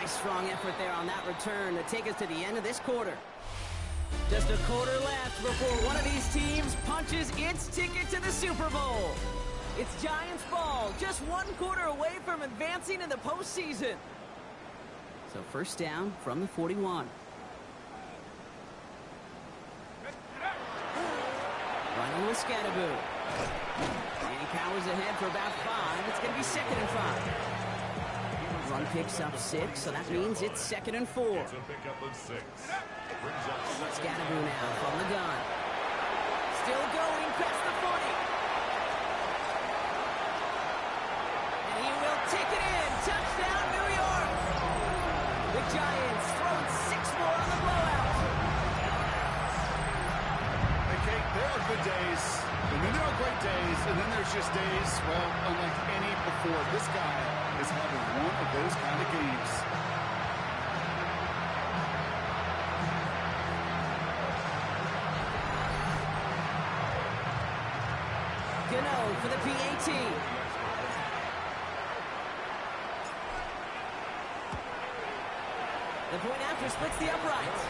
Strong effort there on that return to take us to the end of this quarter. Just a quarter left before one of these teams punches its ticket to the Super Bowl. It's Giants ball, just 1 quarter away from advancing in the postseason. So 1st down from the 41. Running with Scatterboo. And he powers ahead for about 5. It's going to be 2nd and 5. Run picks up 6, so that means it's 2nd and 4. It's a pickup of 6. Brings up Scatterboo now from the gun. Still going past the 40. And he will take it in. Touchdown, New York. The Giants throwing 6 more on the blowout. Hey, Kate, there are good days, and then there are great days, and then there's just days, well, unlike any before. This guy is having one of those kind of games. Gano for the PAT. The point after splits the uprights.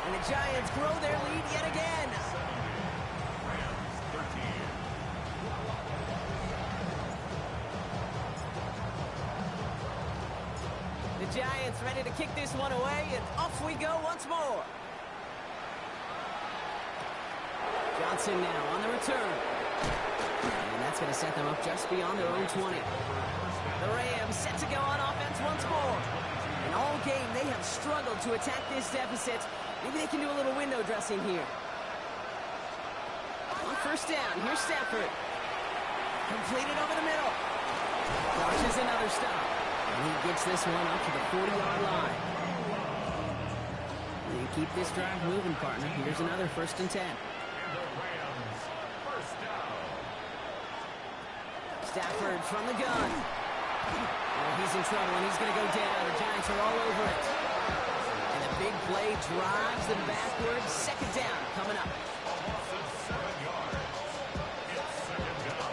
And the Giants grow their lead yet again. Rams 13. The Giants ready to kick this one away, and off we go once more. Johnson now on the return. And that's going to set them up just beyond their own 20. The Rams set to go on offense once more. And all game, they have struggled to attack this deficit. Maybe they can do a little window dressing here. On 1st down, here's Stafford. Completed over the middle. Launches another stop. And he gets this one up to the 40-yard line. They keep this drive moving, partner. Here's another 1st and 10. And the Rams, 1st down. Stafford from the gun. Oh, he's in trouble, and he's going to go down. The Giants are all over it. And the big play drives them backwards. 2nd down coming up. Loss of 7 yards. It's 2nd down.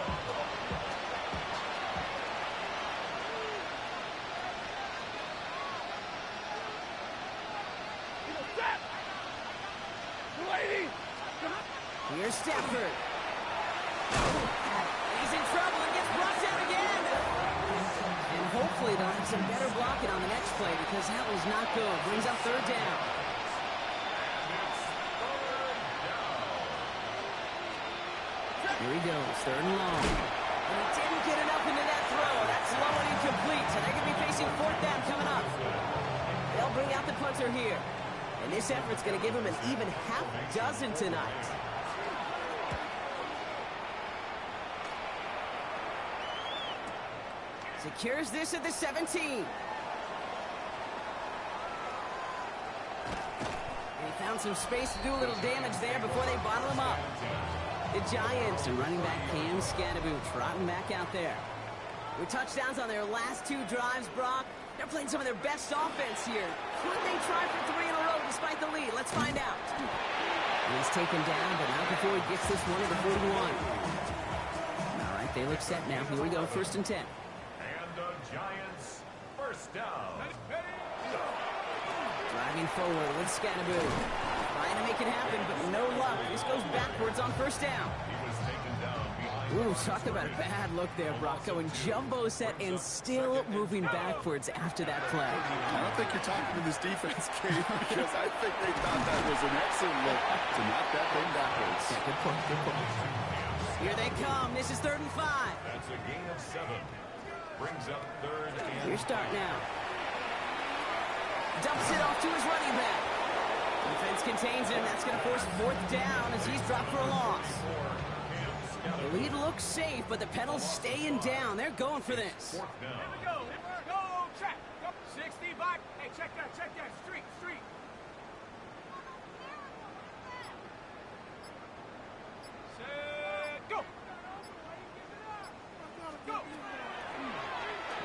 Here's Stafford. He's in trouble and gets brought down again. And hopefully they'll have some better blocking on the next play because that was not good. Brings up 3rd down. Here he goes, 3rd and long. And he didn't get enough into that throw. That's low and incomplete, so they're going to be facing 4th down coming up. They'll bring out the punter here. And this effort's going to give him an even half dozen tonight. Secures this at the 17. And he found some space to do a little damage there before they bottle him up. The Giants and running back Cam Scatterboo trotting back out there. With touchdowns on their last 2 drives, Brock, they're playing some of their best offense here. Could they try for 3 in a row despite the lead? Let's find out. And he's taken down, but not before he gets this one to the 41. All right, they look set now. Here we go, 1st and 10. And the Giants, 1st down. Driving running forward with Scannaboo. Trying to make it happen, but no luck. This goes backwards on first down. He was taken down behind. Ooh, talk about a bad look there, Brock. Going jumbo set and still moving backwards after that play. I don't think you're talking to this defense, Kate, because I think they thought that was an excellent look to knock that thing backwards. Yeah, good point, good point. Here they come. This is 3rd and 5. That's a gain of 7. Brings up 3rd and Your start now. Dumps it off to his running back. Defense contains him. That's going to force 4th down as he's dropped for a loss. The lead looks safe, but the pedals staying down. They're going for this. 4th down. Here we go. Go, check. 60 back. Hey, check that. Street. Set, go. Go.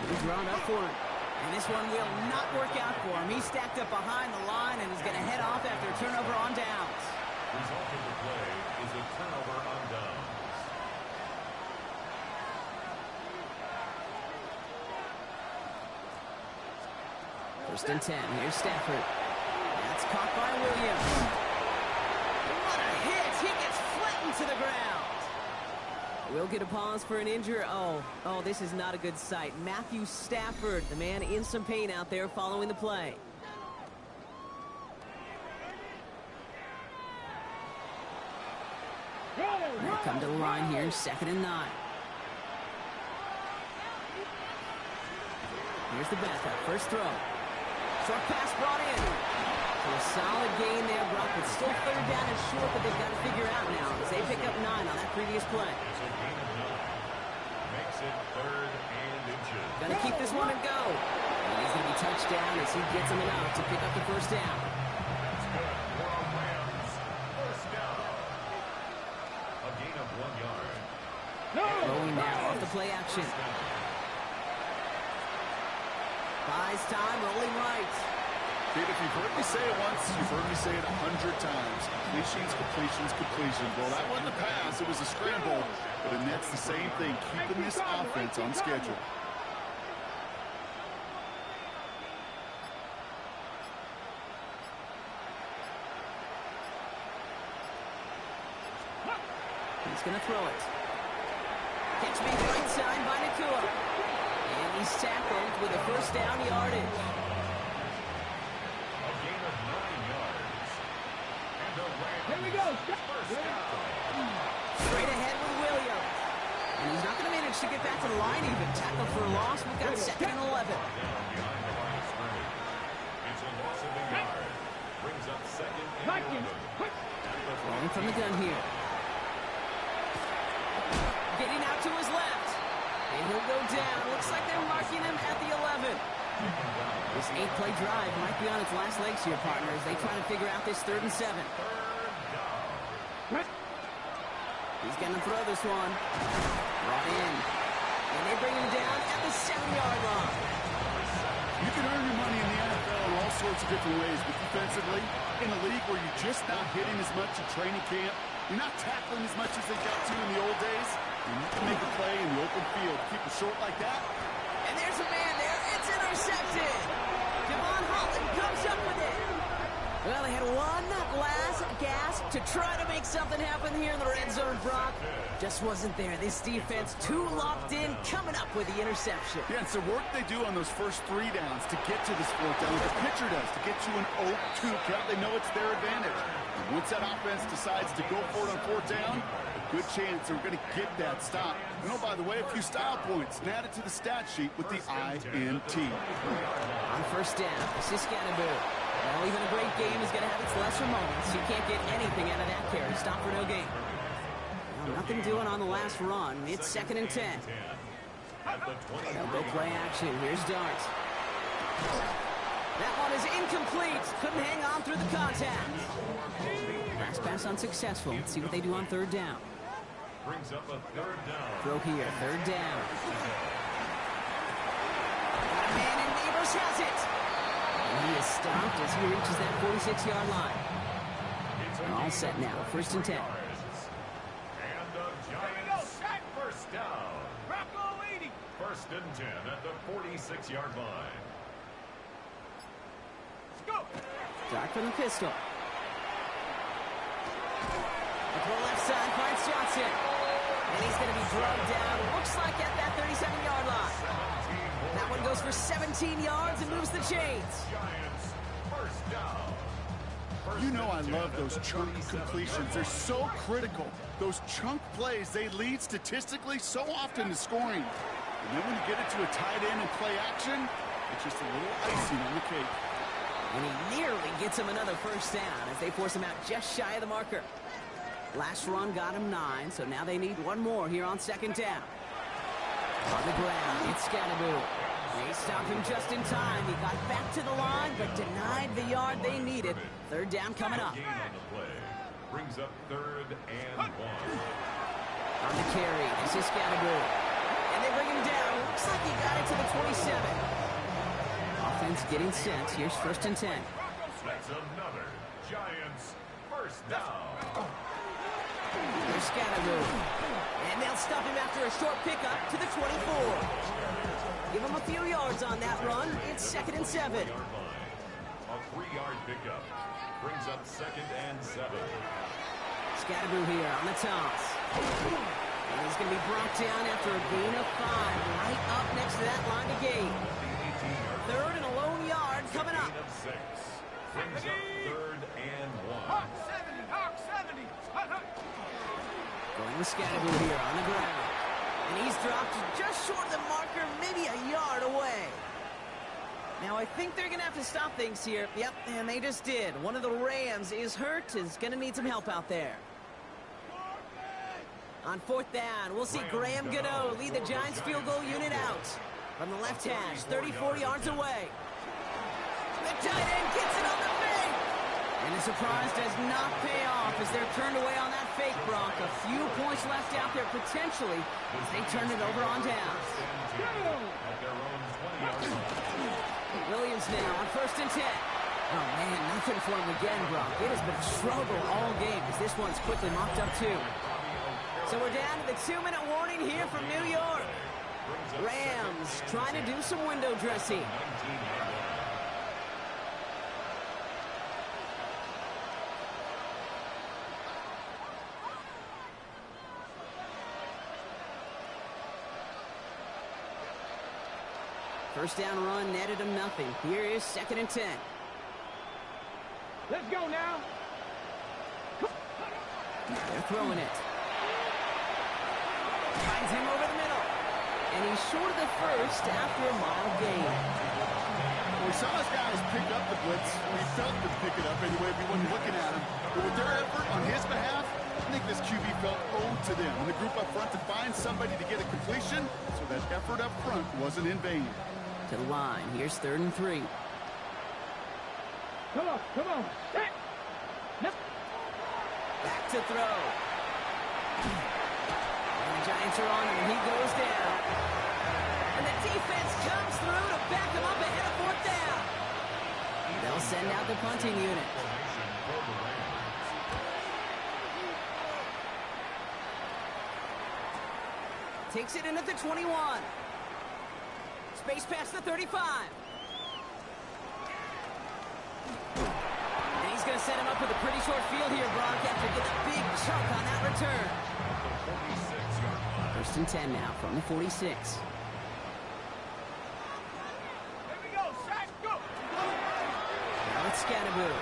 He's drawn up for him. And this one will not work out for him. He's stacked up behind the line and is going to head off after a turnover on downs. Result of the play is a turnover on downs. First and 10. Here's Stafford. That's caught by Williams. What a hit! He gets flattened to the ground. We'll get a pause for an injury. Oh, this is not a good sight. Matthew Stafford, the man in some pain out there following the play. They'll come to the line here, 2nd and 9. Here's the backup, first throw. Short pass brought in. So a solid gain there, Brock, but still 3rd down and short, but they've got to figure out now as they pick up 9 on that previous play. It's a gain of 9. Makes it 3rd and inches. Got to keep this one and go. And he's going to be touched down as he gets him enough to pick up the 1st down. It's good for a Rams. 1st down. A gain of 1 yard. Throwing now off the play action. Buys time, rolling right. Kate, if you've heard me say it once, you've heard me say it 100 times. Completions. Well, that wasn't a pass. It was a scramble. But it nets the same thing, keeping this offense on schedule. He's going to throw it. Catch me right side by Nakua. And he's tackled with a 1st down yardage. A gain of 9 yards. And the Rams. Here we go. 1st down. Straight ahead with Williams. And he's not going to manage to get back to the line even. Tackle for a loss. We've got 2nd and 11. Down behind the line of scrimmage. It's a loss of a yard. Brings up 2nd and 11. Rolling from the gun here. Getting out to his left. And he'll go down. Looks like they're marking him at the 11. This 8-play drive might be on its last legs here, partners. They try to figure out this 3rd and 7. He's going to throw this one. Brought in. And they bring him down at the 7-yard line. You can earn your money in the NFL in all sorts of different ways, but defensively, in a league where you're just not hitting as much at training camp, you're not tackling as much as they got to in the old days, and you can make a play in the open field. Keep it short like that. And there's a man there. It's intercepted. Javon Holland comes up with it. Well, they had one last gasp to try to make something happen here in the red zone, Brock. Just wasn't there. This defense too locked in, coming up with the interception. Yeah, it's the work they do on those first 3 downs to get to this 4th down. The pitcher does to get you an 0-2 count. They know it's their advantage. And once that offense decides to go for it on 4th down, a good chance they're going to get that stop. And oh, by the way, a few style points and add it to the stat sheet with the INT. On 1st down, this is Scannaboo. Well, even a great game is going to have its lesser moments. You can't get anything out of that carry. Stop for no gain. Well, nothing doing on the last run. It's 2nd and 10. They'll go play action. Here's Dart. That one is incomplete. Couldn't hang on through the contact. Last pass unsuccessful. Let's see what they do on 3rd down. Brings up a 3rd down. Throw here. 3rd down. Got a man in Neighbors has it. And he is stopped as he reaches that 46-yard line. All set now. 1st and 10. And the Giants 1st down. Rocco 80. 1st and 10 at the 46-yard line. Let's go. Dart from the pistol. Up the left side finds Johnson. And he's going to be drugged down. Looks like at that 37-yard line. That one goes for 17 yards and moves the chains. Giants, first down. You know I love those chunk completions. They're so critical. Those chunk plays, they lead statistically so often to scoring. And then when you get it to a tight end and play action, it's just a little icing on the cake. And he nearly gets him another first down as they force him out just shy of the marker. Last run got him 9, so now they need one more here on second down. On the ground, it's Scatterboot. They stopped him just in time. He got back to the line, but denied the yard they needed. Third down coming up. Gain on the play. Brings up 3rd and 1. On the carry, this is Scatterboot. And they bring him down. Looks like he got it to the 27. Offense getting sent. Here's 1st and 10. That's another Giants first down. Here's Scatterboot. And they'll stop him after a short pickup to the 24. Give him a few yards on that run. It's 2nd and 7. A 3-yard pickup. Brings up 2nd and 7. Scatterboot here on the toss. And he's going to be brought down after a gain of 5. Right up next to that line to gain. 3rd and a lone yard coming up. Gain of 6. Brings up 3rd and 1. Hawk 70, Hawk 70. Going with Scatterboot here on the ground. And he's dropped just short of the marker, maybe a yard away. Now, I think they're going to have to stop things here. Yep, and they just did. One of the Rams is hurt, is going to need some help out there. On 4th down, we'll see Graham Gano lead the Giants field goal unit out. From the left hash, 34 yards away. The tight end gets it on the fake. And the surprise does not pay off as they're turned away on that fake, Brock. A few points left out there potentially as they turn it over on down. Williams now on 1st and 10. Oh, man, nothing for him again, Brock. It has been a struggle all game as this one's quickly mopped up, too. So we're down to the 2-minute warning here from New York. Rams trying to do some window dressing. First down run netted him nothing. Here is 2nd and 10. Let's go now. They're throwing it. Finds him over the middle. And he's short of the first after a mile gain. We saw his guys pick up the blitz. We felt them pick it up anyway. We wasn't looking at him. But with their effort on his behalf, I think this QB felt owed to them. And the group up front to find somebody to get a completion, so that effort up front wasn't in vain. To the line. Here's 3rd and 3. Come on, come on. Hey. Yep. Back to throw. And the Giants are on him, and he goes down. And the defense comes through to back him up ahead of 4th down. They'll send out the punting unit. Takes it in at the 21. Space past the 35. And he's going to set him up with a pretty short field here, Brock, after getting a big chunk on that return. 1st and 10 now from the 46. Here we go, Shaq, go. Now it's Scatterboot.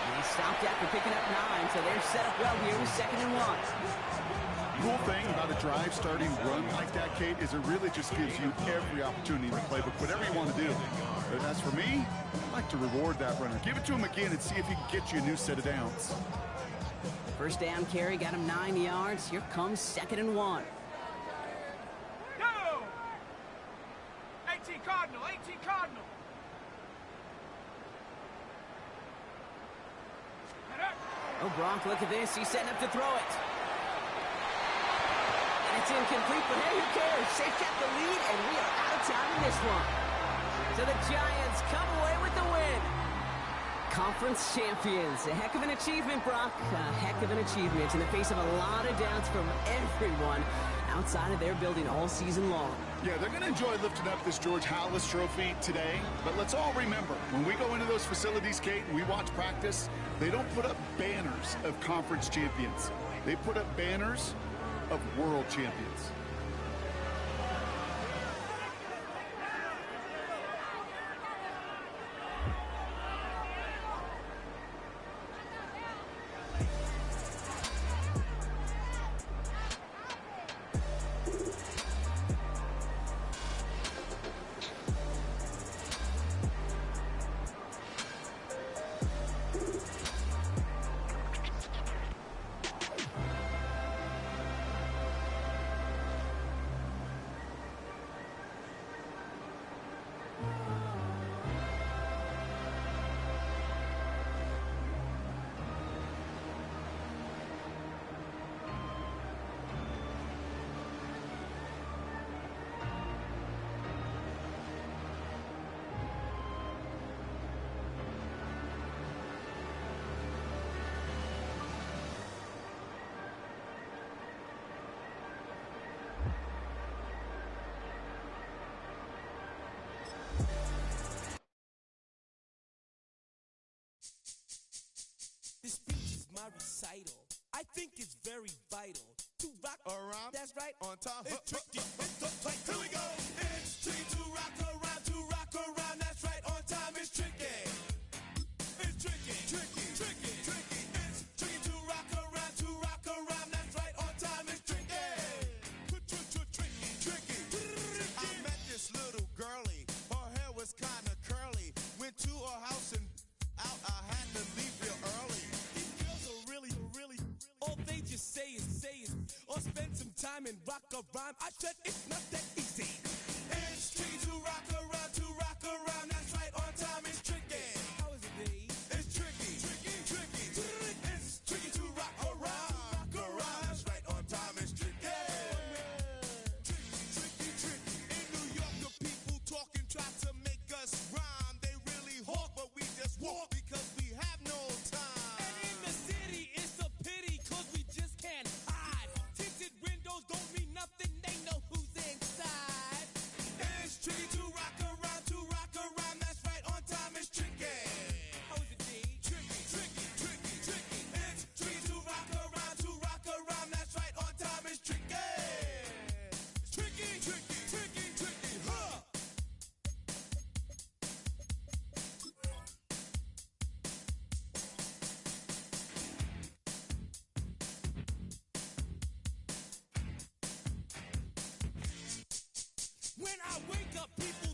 And he stopped after picking up 9, so they're set up well here with 2nd and 1. Cool thing about a drive starting run like that, Kate, is it really just gives you every opportunity in the playbook, whatever you want to do. But as for me, I like to reward that runner. Give it to him again and see if he can get you a new set of downs. First down carry got him 9 yards. Here comes 2nd and 1. Go. 18 Cardinal, 18 Cardinal. Oh, Brock, look at this. He's setting up to throw it. It's incomplete, but hey, who cares? They've kept the lead, and we are out of town in this one. So the Giants come away with the win. Conference champions. A heck of an achievement, Brock. A heck of an achievement in the face of a lot of doubts from everyone outside of their building all season long. Yeah, they're going to enjoy lifting up this George Halas trophy today. But let's all remember, when we go into those facilities, Kate, and we watch practice, they don't put up banners of conference champions. They put up banners of world champions. This speech is my recital. I think it's very vital to rock around. That's right. On time. It's tricky. It's the play. Here we go. It's tricky to rock around. To rock around. That's right. On time. It's tricky. It's tricky. Tricky. Tricky. Tricky. It's tricky to rock around. To rock around. That's right. On time. It's tricky. Tricky. Tricky. I met this little girlie. Her hair was kind of curly. Went to her house and out. I had to leave real early. All they just say is, or spend some time and rock a rhyme. I said it's not that easy. It's tricky to rock around, that's right, on time it's tricky. How is it, Dave? It's tricky. It's tricky to rock around, that's right, on time it's tricky. Tricky. In New York, the people talking try to make us rhyme. They really hawk, but we just walk because we have no time. And in the city, it's a pity, cause we just can't hide. Tinted windows don't mean nothing, they know who's inside. It's tricky to rock around, that's right, on time it's tricky. How is it, D? Tricky. It's tricky to rock around, that's right, on time it's tricky. Tricky, huh? When I wake up, people